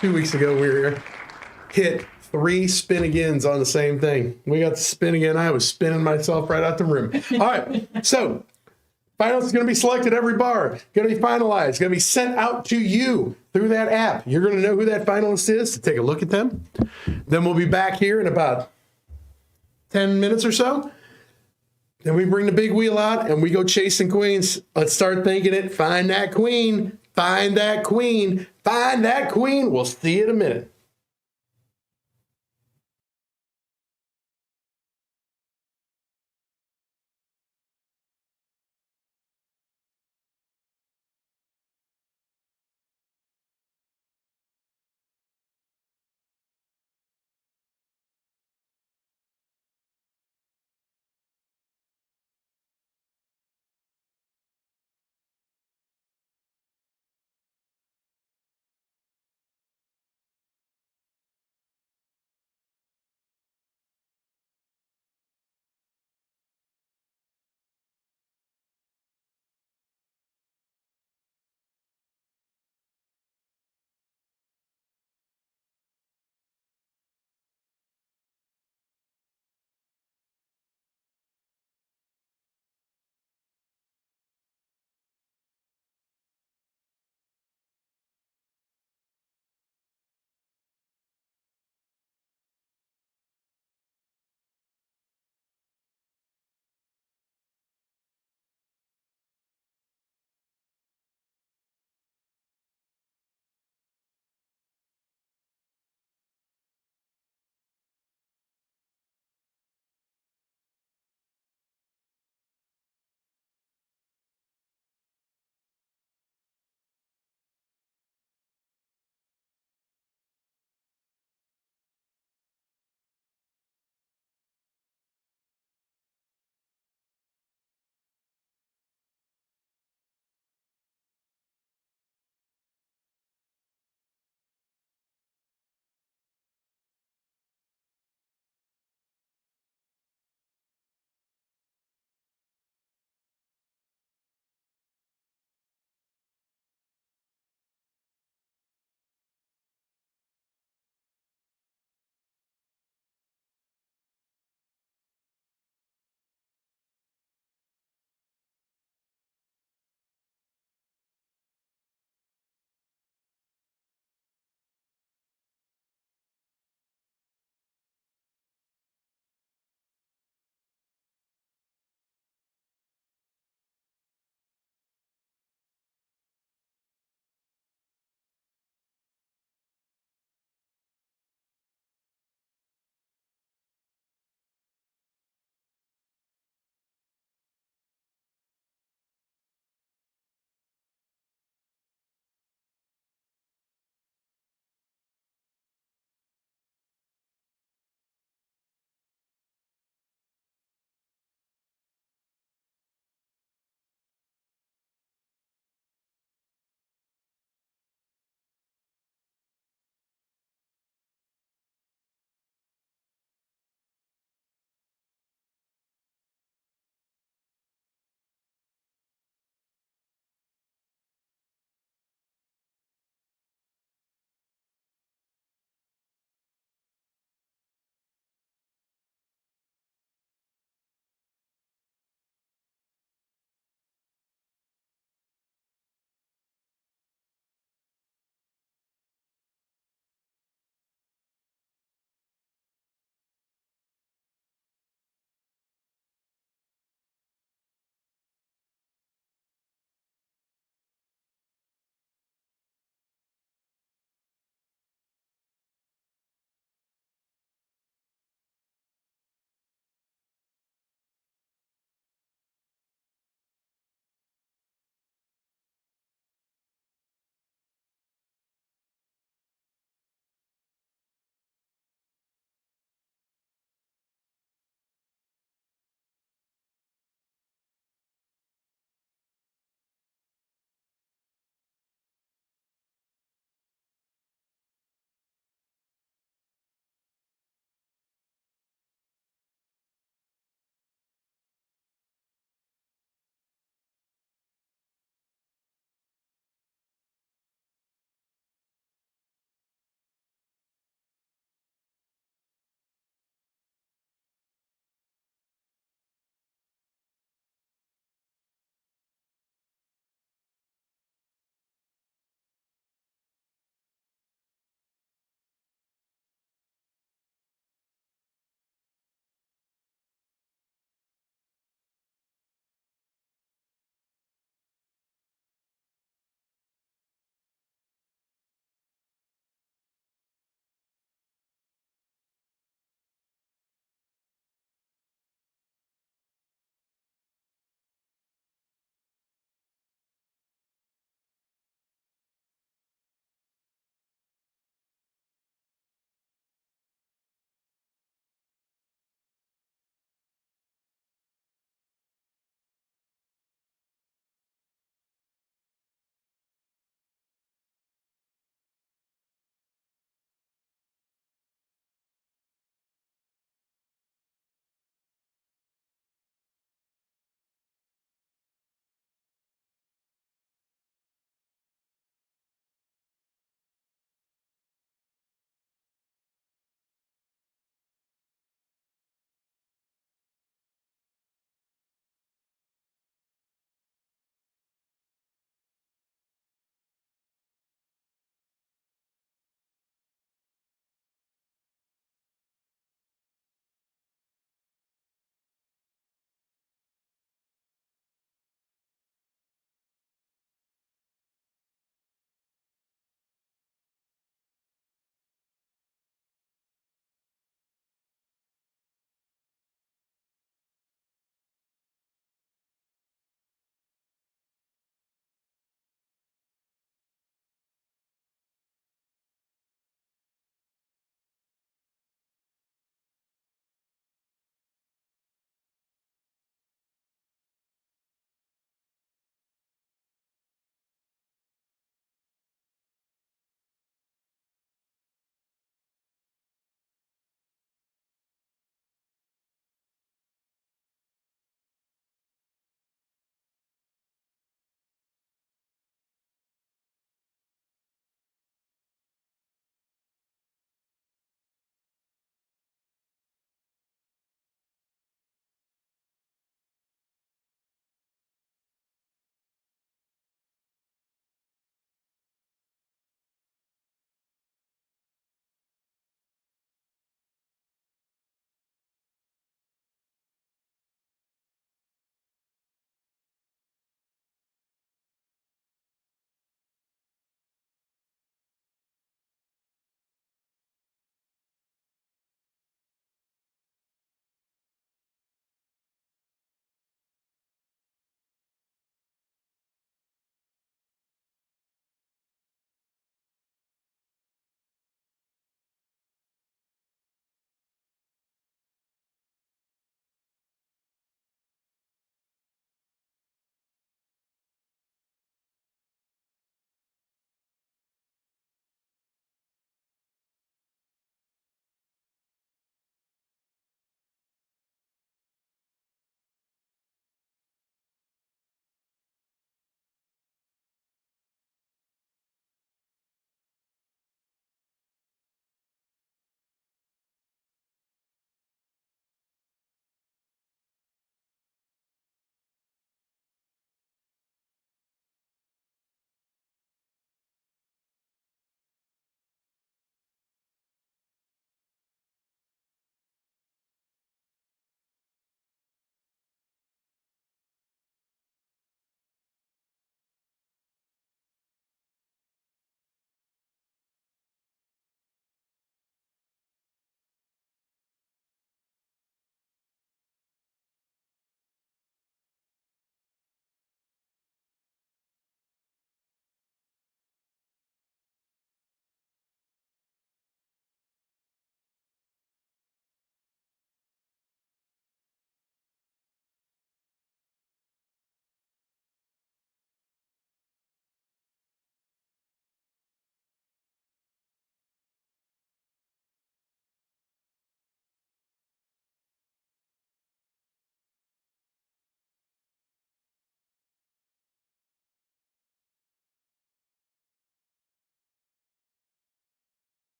2 weeks ago, we were hit 3 spin agains on the same thing. We got the spin again. I was spinning myself right out the room. All right, so finalists is going to be selected every bar, going to be finalized, going to be sent out to you through that app. You're going to know who that finalist is to take a look at them. Then we'll be back here in about 10 minutes or so. Then we bring the big wheel out and we go chasing queens. Let's start thinking it. Find that queen. Find that queen. Find that queen. We'll see you in a minute.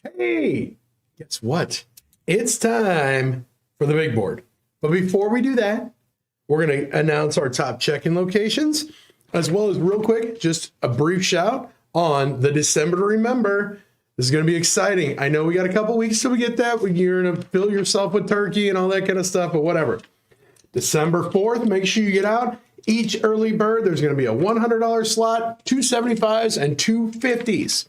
Hey, guess what? It's time for the big board. But before we do that, we're going to announce our top check-in locations, as well as real quick, just a brief shout on the December to remember. This is going to be exciting. I know we got a couple weeks till we get that. You're going to fill yourself with turkey and all that kind of stuff, but whatever. December 4th, make sure you get out. Each early bird, there's going to be a $100 slot, 275s, and 250s.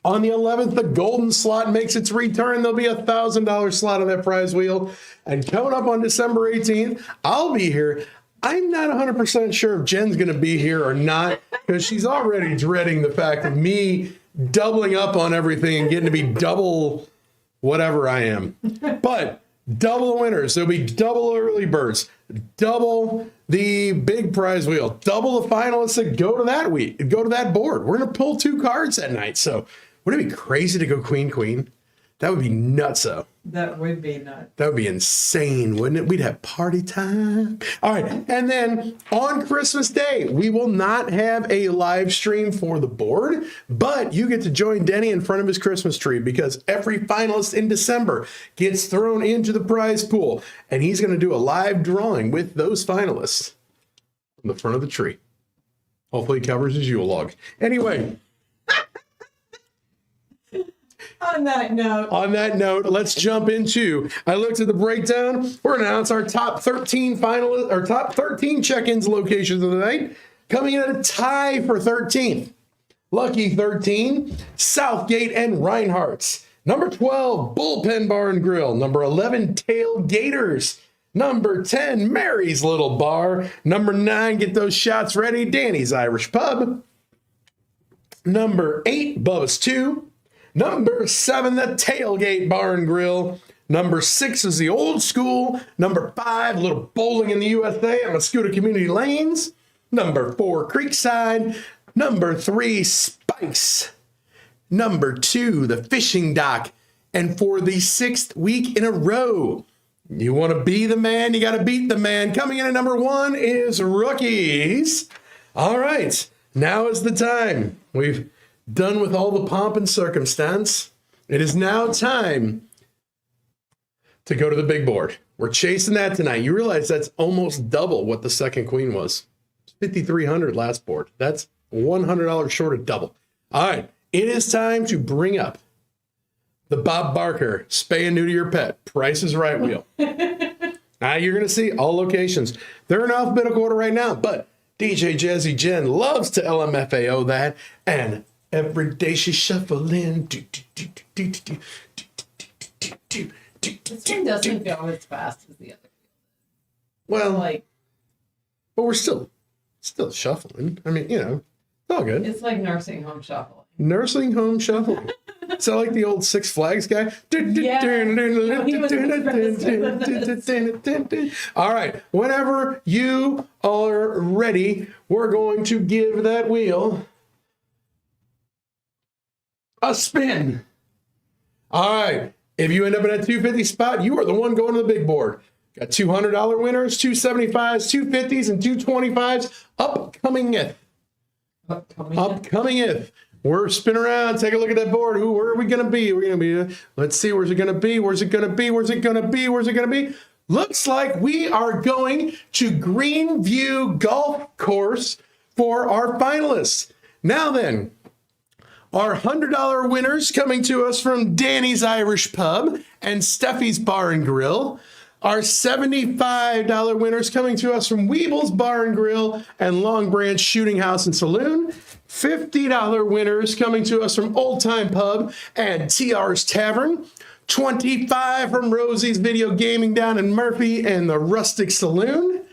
On the 11th, the golden slot makes its return. There'll be a $1,000 slot on that prize wheel. And coming up on December 18th, I'll be here. I'm not 100% sure if Jen's going to be here or not, because she's already dreading the fact of me doubling up on everything and getting to be double whatever I am. But double the winners. There'll be double early birds, double the big prize wheel, double the finalists that go to that week, go to that board. We're going to pull 2 cards that night. So wouldn't it be crazy to go queen, queen? That would be nutso. That would be nuts. That would be insane, wouldn't it? We'd have party time. All right. And then on Christmas Day, we will not have a live stream for the board, but you get to join Denny in front of his Christmas tree, because every finalist in December gets thrown into the prize pool, and he's going to do a live drawing with those finalists from the front of the tree. Hopefully he covers his Yule log. Anyway. On that note, let's jump into. I looked at the breakdown. We're going to announce our top 13 finalists, our top 13 check-ins locations of the night. Coming in at a tie for 13th. Lucky 13, Southgate and Reinhardt's. Number 12, Bullpen Bar and Grill. Number 11, Tailgaters. Number 10, Mary's Little Bar. Number 9, get those shots ready, Danny's Irish Pub. Number 8, Bubba's 2. Number 7, the Tailgate Bar and Grill. Number 6 is the Old School. Number 5, Little Bowling in the USA at Muscuda Community Lanes. Number 4, Creekside. Number 3, Spikes. Number 2, the Fishing Dock. And for the 6th week in a row, you want to be the man, you got to beat the man. Coming in at number 1 is Rookies. All right, now is the time. We've done with all the pomp and circumstance. It is now time to go to the big board. We're chasing that tonight. You realize that's almost double what the second queen was. $5,300 last board. That's $100 short of double. All right, it is time to bring up the Bob Barker Spay and Neuter Your Pet Price is Right wheel. Now you're going to see all locations. They're in alphabetical order right now, but DJ Jazzy Jen loves to LMFAO that, and every day she's shuffling. This one doesn't go as fast as the other. Well, but we're still shuffling. I mean, it's all good. It's like nursing home shuffling. Nursing home shuffling. Is that like the old Six Flags guy? All right. Whenever you are ready, we're going to give that wheel a spin. All right. If you end up in a 250 spot, you are the one going to the big board. Got $200 winners, 275s, 250s, and 225s upcoming. We're spin around, take a look at that board. Where are we going to be? We're going to be, let's see, where's it going to be? Where's it going to be? Where's it going to be? Where's it going to be? Looks like we are going to Greenview Golf Course for our finalists. Now then, our $100 winners coming to us from Danny's Irish Pub and Steffi's Bar and Grill. Our $75 winners coming to us from Weeble's Bar and Grill and Long Branch Shooting House and Saloon. $50 winners coming to us from Old Time Pub and TR's Tavern. $25 from Rosie's Video Gaming down in Murphy and the Rustic Saloon.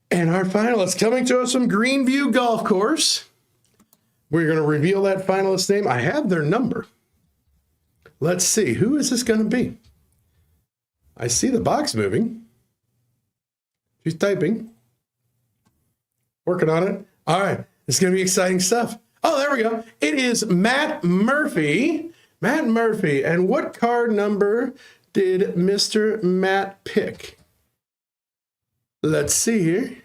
And our finalists coming to us from Greenview Golf Course. We're going to reveal that finalist name. I have their number. Let's see. Who is this going to be? I see the box moving. She's typing. Working on it. All right. It's going to be exciting stuff. Oh, there we go. It is Matt Murphy. Matt Murphy. And what card number did Mr. Matt pick? Let's see here.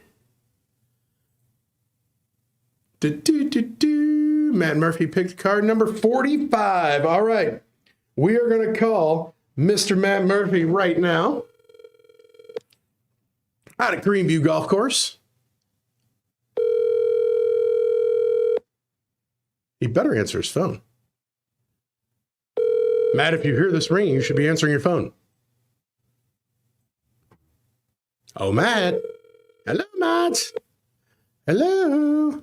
Matt Murphy picked card number 45. All right. we are going to call Mr. Matt Murphy right now out at Greenview Golf Course. He better answer his phone. Matt, if you hear this ringing, you should be answering your phone. Oh, Matt. Hello, Matt. Hello.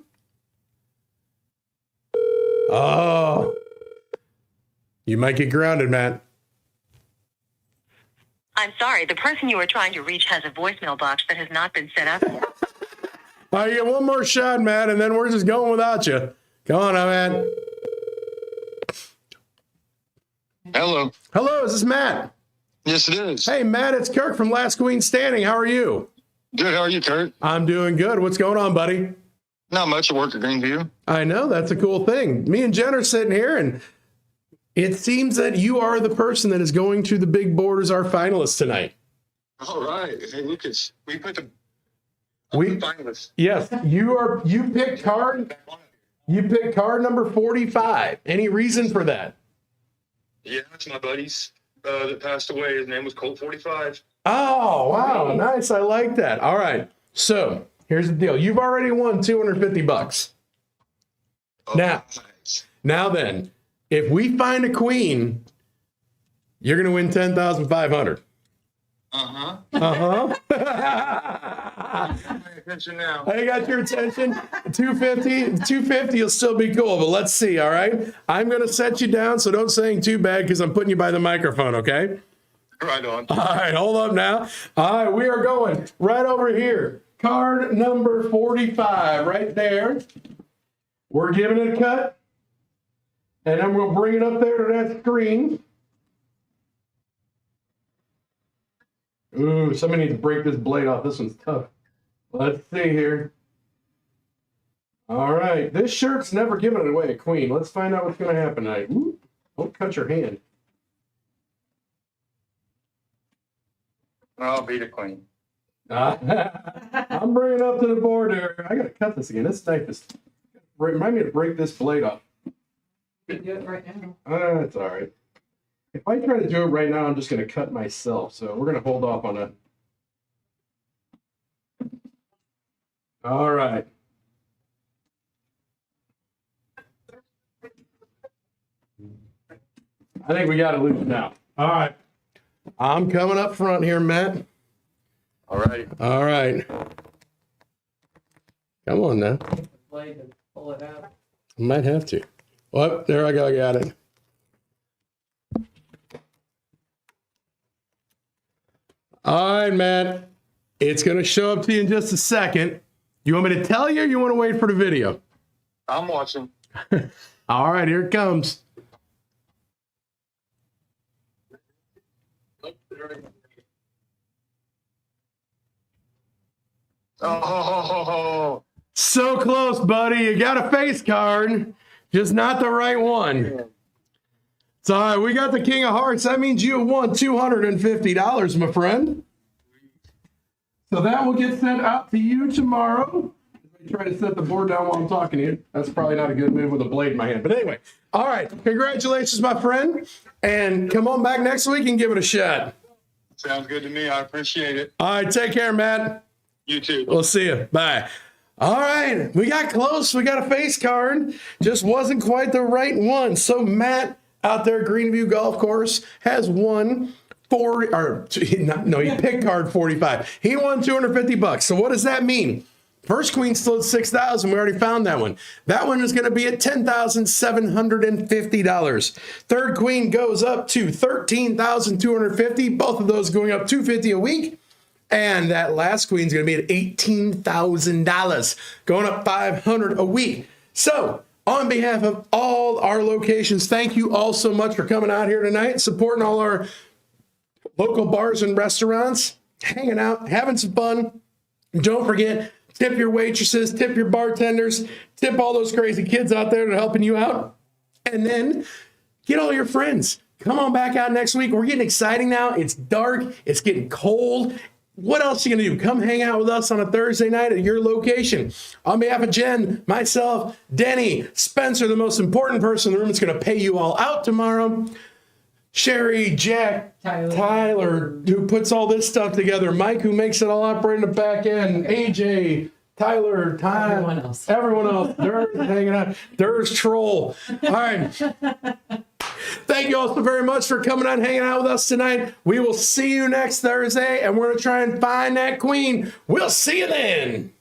Oh. You might get grounded, Matt. I'm sorry, the person you are trying to reach has a voicemail box that has not been set up yet. All right, you get one more shot, Matt, and then we're just going without you. Come on now, Matt. Hello. Hello, is this Matt? Yes, it is. Hey, Matt, it's Kirk from Last Queen Standing. How are you? Good. How are you, Kurt? I'm doing good. What's going on, buddy? Not much. I work at Greenview. I know. That's a cool thing. Me and Jen are sitting here, and it seems that you are the person that is going to the big board as our finalist tonight. All right. Hey, Lucas, we put the finalists. Yes, you picked card number 45. Any reason for that? Yeah, it's my buddy's that passed away. His name was Colt 45. Oh, wow. Nice. I like that. All right. So here's the deal. You've already won $250. Oh, nice. Now then, if we find a queen, you're going to win $10,500. Uh-huh. Uh-huh. Pay attention now. I got your attention. 250 will still be cool, but let's see, all right? I'm going to set you down, so don't sing too bad because I'm putting you by the microphone, okay? Right on. All right, hold up now. All right, we are going right over here. Card number 45, right there. We're giving it a cut. And I'm going to bring it up there to that screen. Ooh, somebody needs to break this blade off. This one's tough. Let's see here. All right. This shirt's never given away a queen. Let's find out what's going to happen tonight. Ooh, don't cut your hand. I'll be the queen. I'm bringing it up to the board there. I got to cut this again. This knife is... Remind me to break this blade off. You can do it right now. That's all right. If I try to do it right now, I'm just going to cut myself. So we're going to hold off on that. All right. I think we got it loose now. All right. I'm coming up front here, Matt. All right. All right. Come on now. The blade and pull it out. I might have to. Well, there I go. I got it. All right, Matt. It's going to show up to you in just a second. You want me to tell you or you want to wait for the video? I'm watching. All right, here it comes. Oh, So close, buddy. You got a face card, just not the right one. It's all right. We got the King of Hearts. That means you have won $250, my friend. So that will get sent out to you tomorrow. Let me try to set the board down while I'm talking to you. That's probably not a good move with a blade in my hand. But anyway, all right. Congratulations, my friend. And come on back next week and give it a shot. sounds good to me. I appreciate it. All right. Take care, Matt. You too. We'll see you. Bye. All right. We got close. We got a face card. Just wasn't quite the right one. So Matt out there at Greenview Golf Course has won he picked card 45. He won $250. So what does that mean? First queen still at $6,000. We already found that one. That one is going to be at $10,750. Third queen goes up to $13,250. Both of those going up $250 a week. And that last queen is going to be at $18,000, going up $500 a week. So on behalf of all our locations, thank you all so much for coming out here tonight, supporting all our local bars and restaurants, hanging out, having some fun. Don't forget, tip your waitresses, tip your bartenders, tip all those crazy kids out there that are helping you out. And then get all your friends. Come on back out next week. We're getting exciting now. It's dark. It's getting cold. What else are you going to do? Come hang out with us on a Thursday night at your location. On behalf of Jen, myself, Denny, Spencer, the most important person in the room that's going to pay you all out tomorrow. Sherry, Jack, Tyler. Tyler, who puts all this stuff together, Mike, who makes it all operate in the back end, AJ, Tyler, Ty, Everyone else. everyone else. There's hanging out. There's Troll. All right. Thank you all so very much for coming on, hanging out with us tonight. We will see you next Thursday, and we're going to try and find that queen. We'll see you then.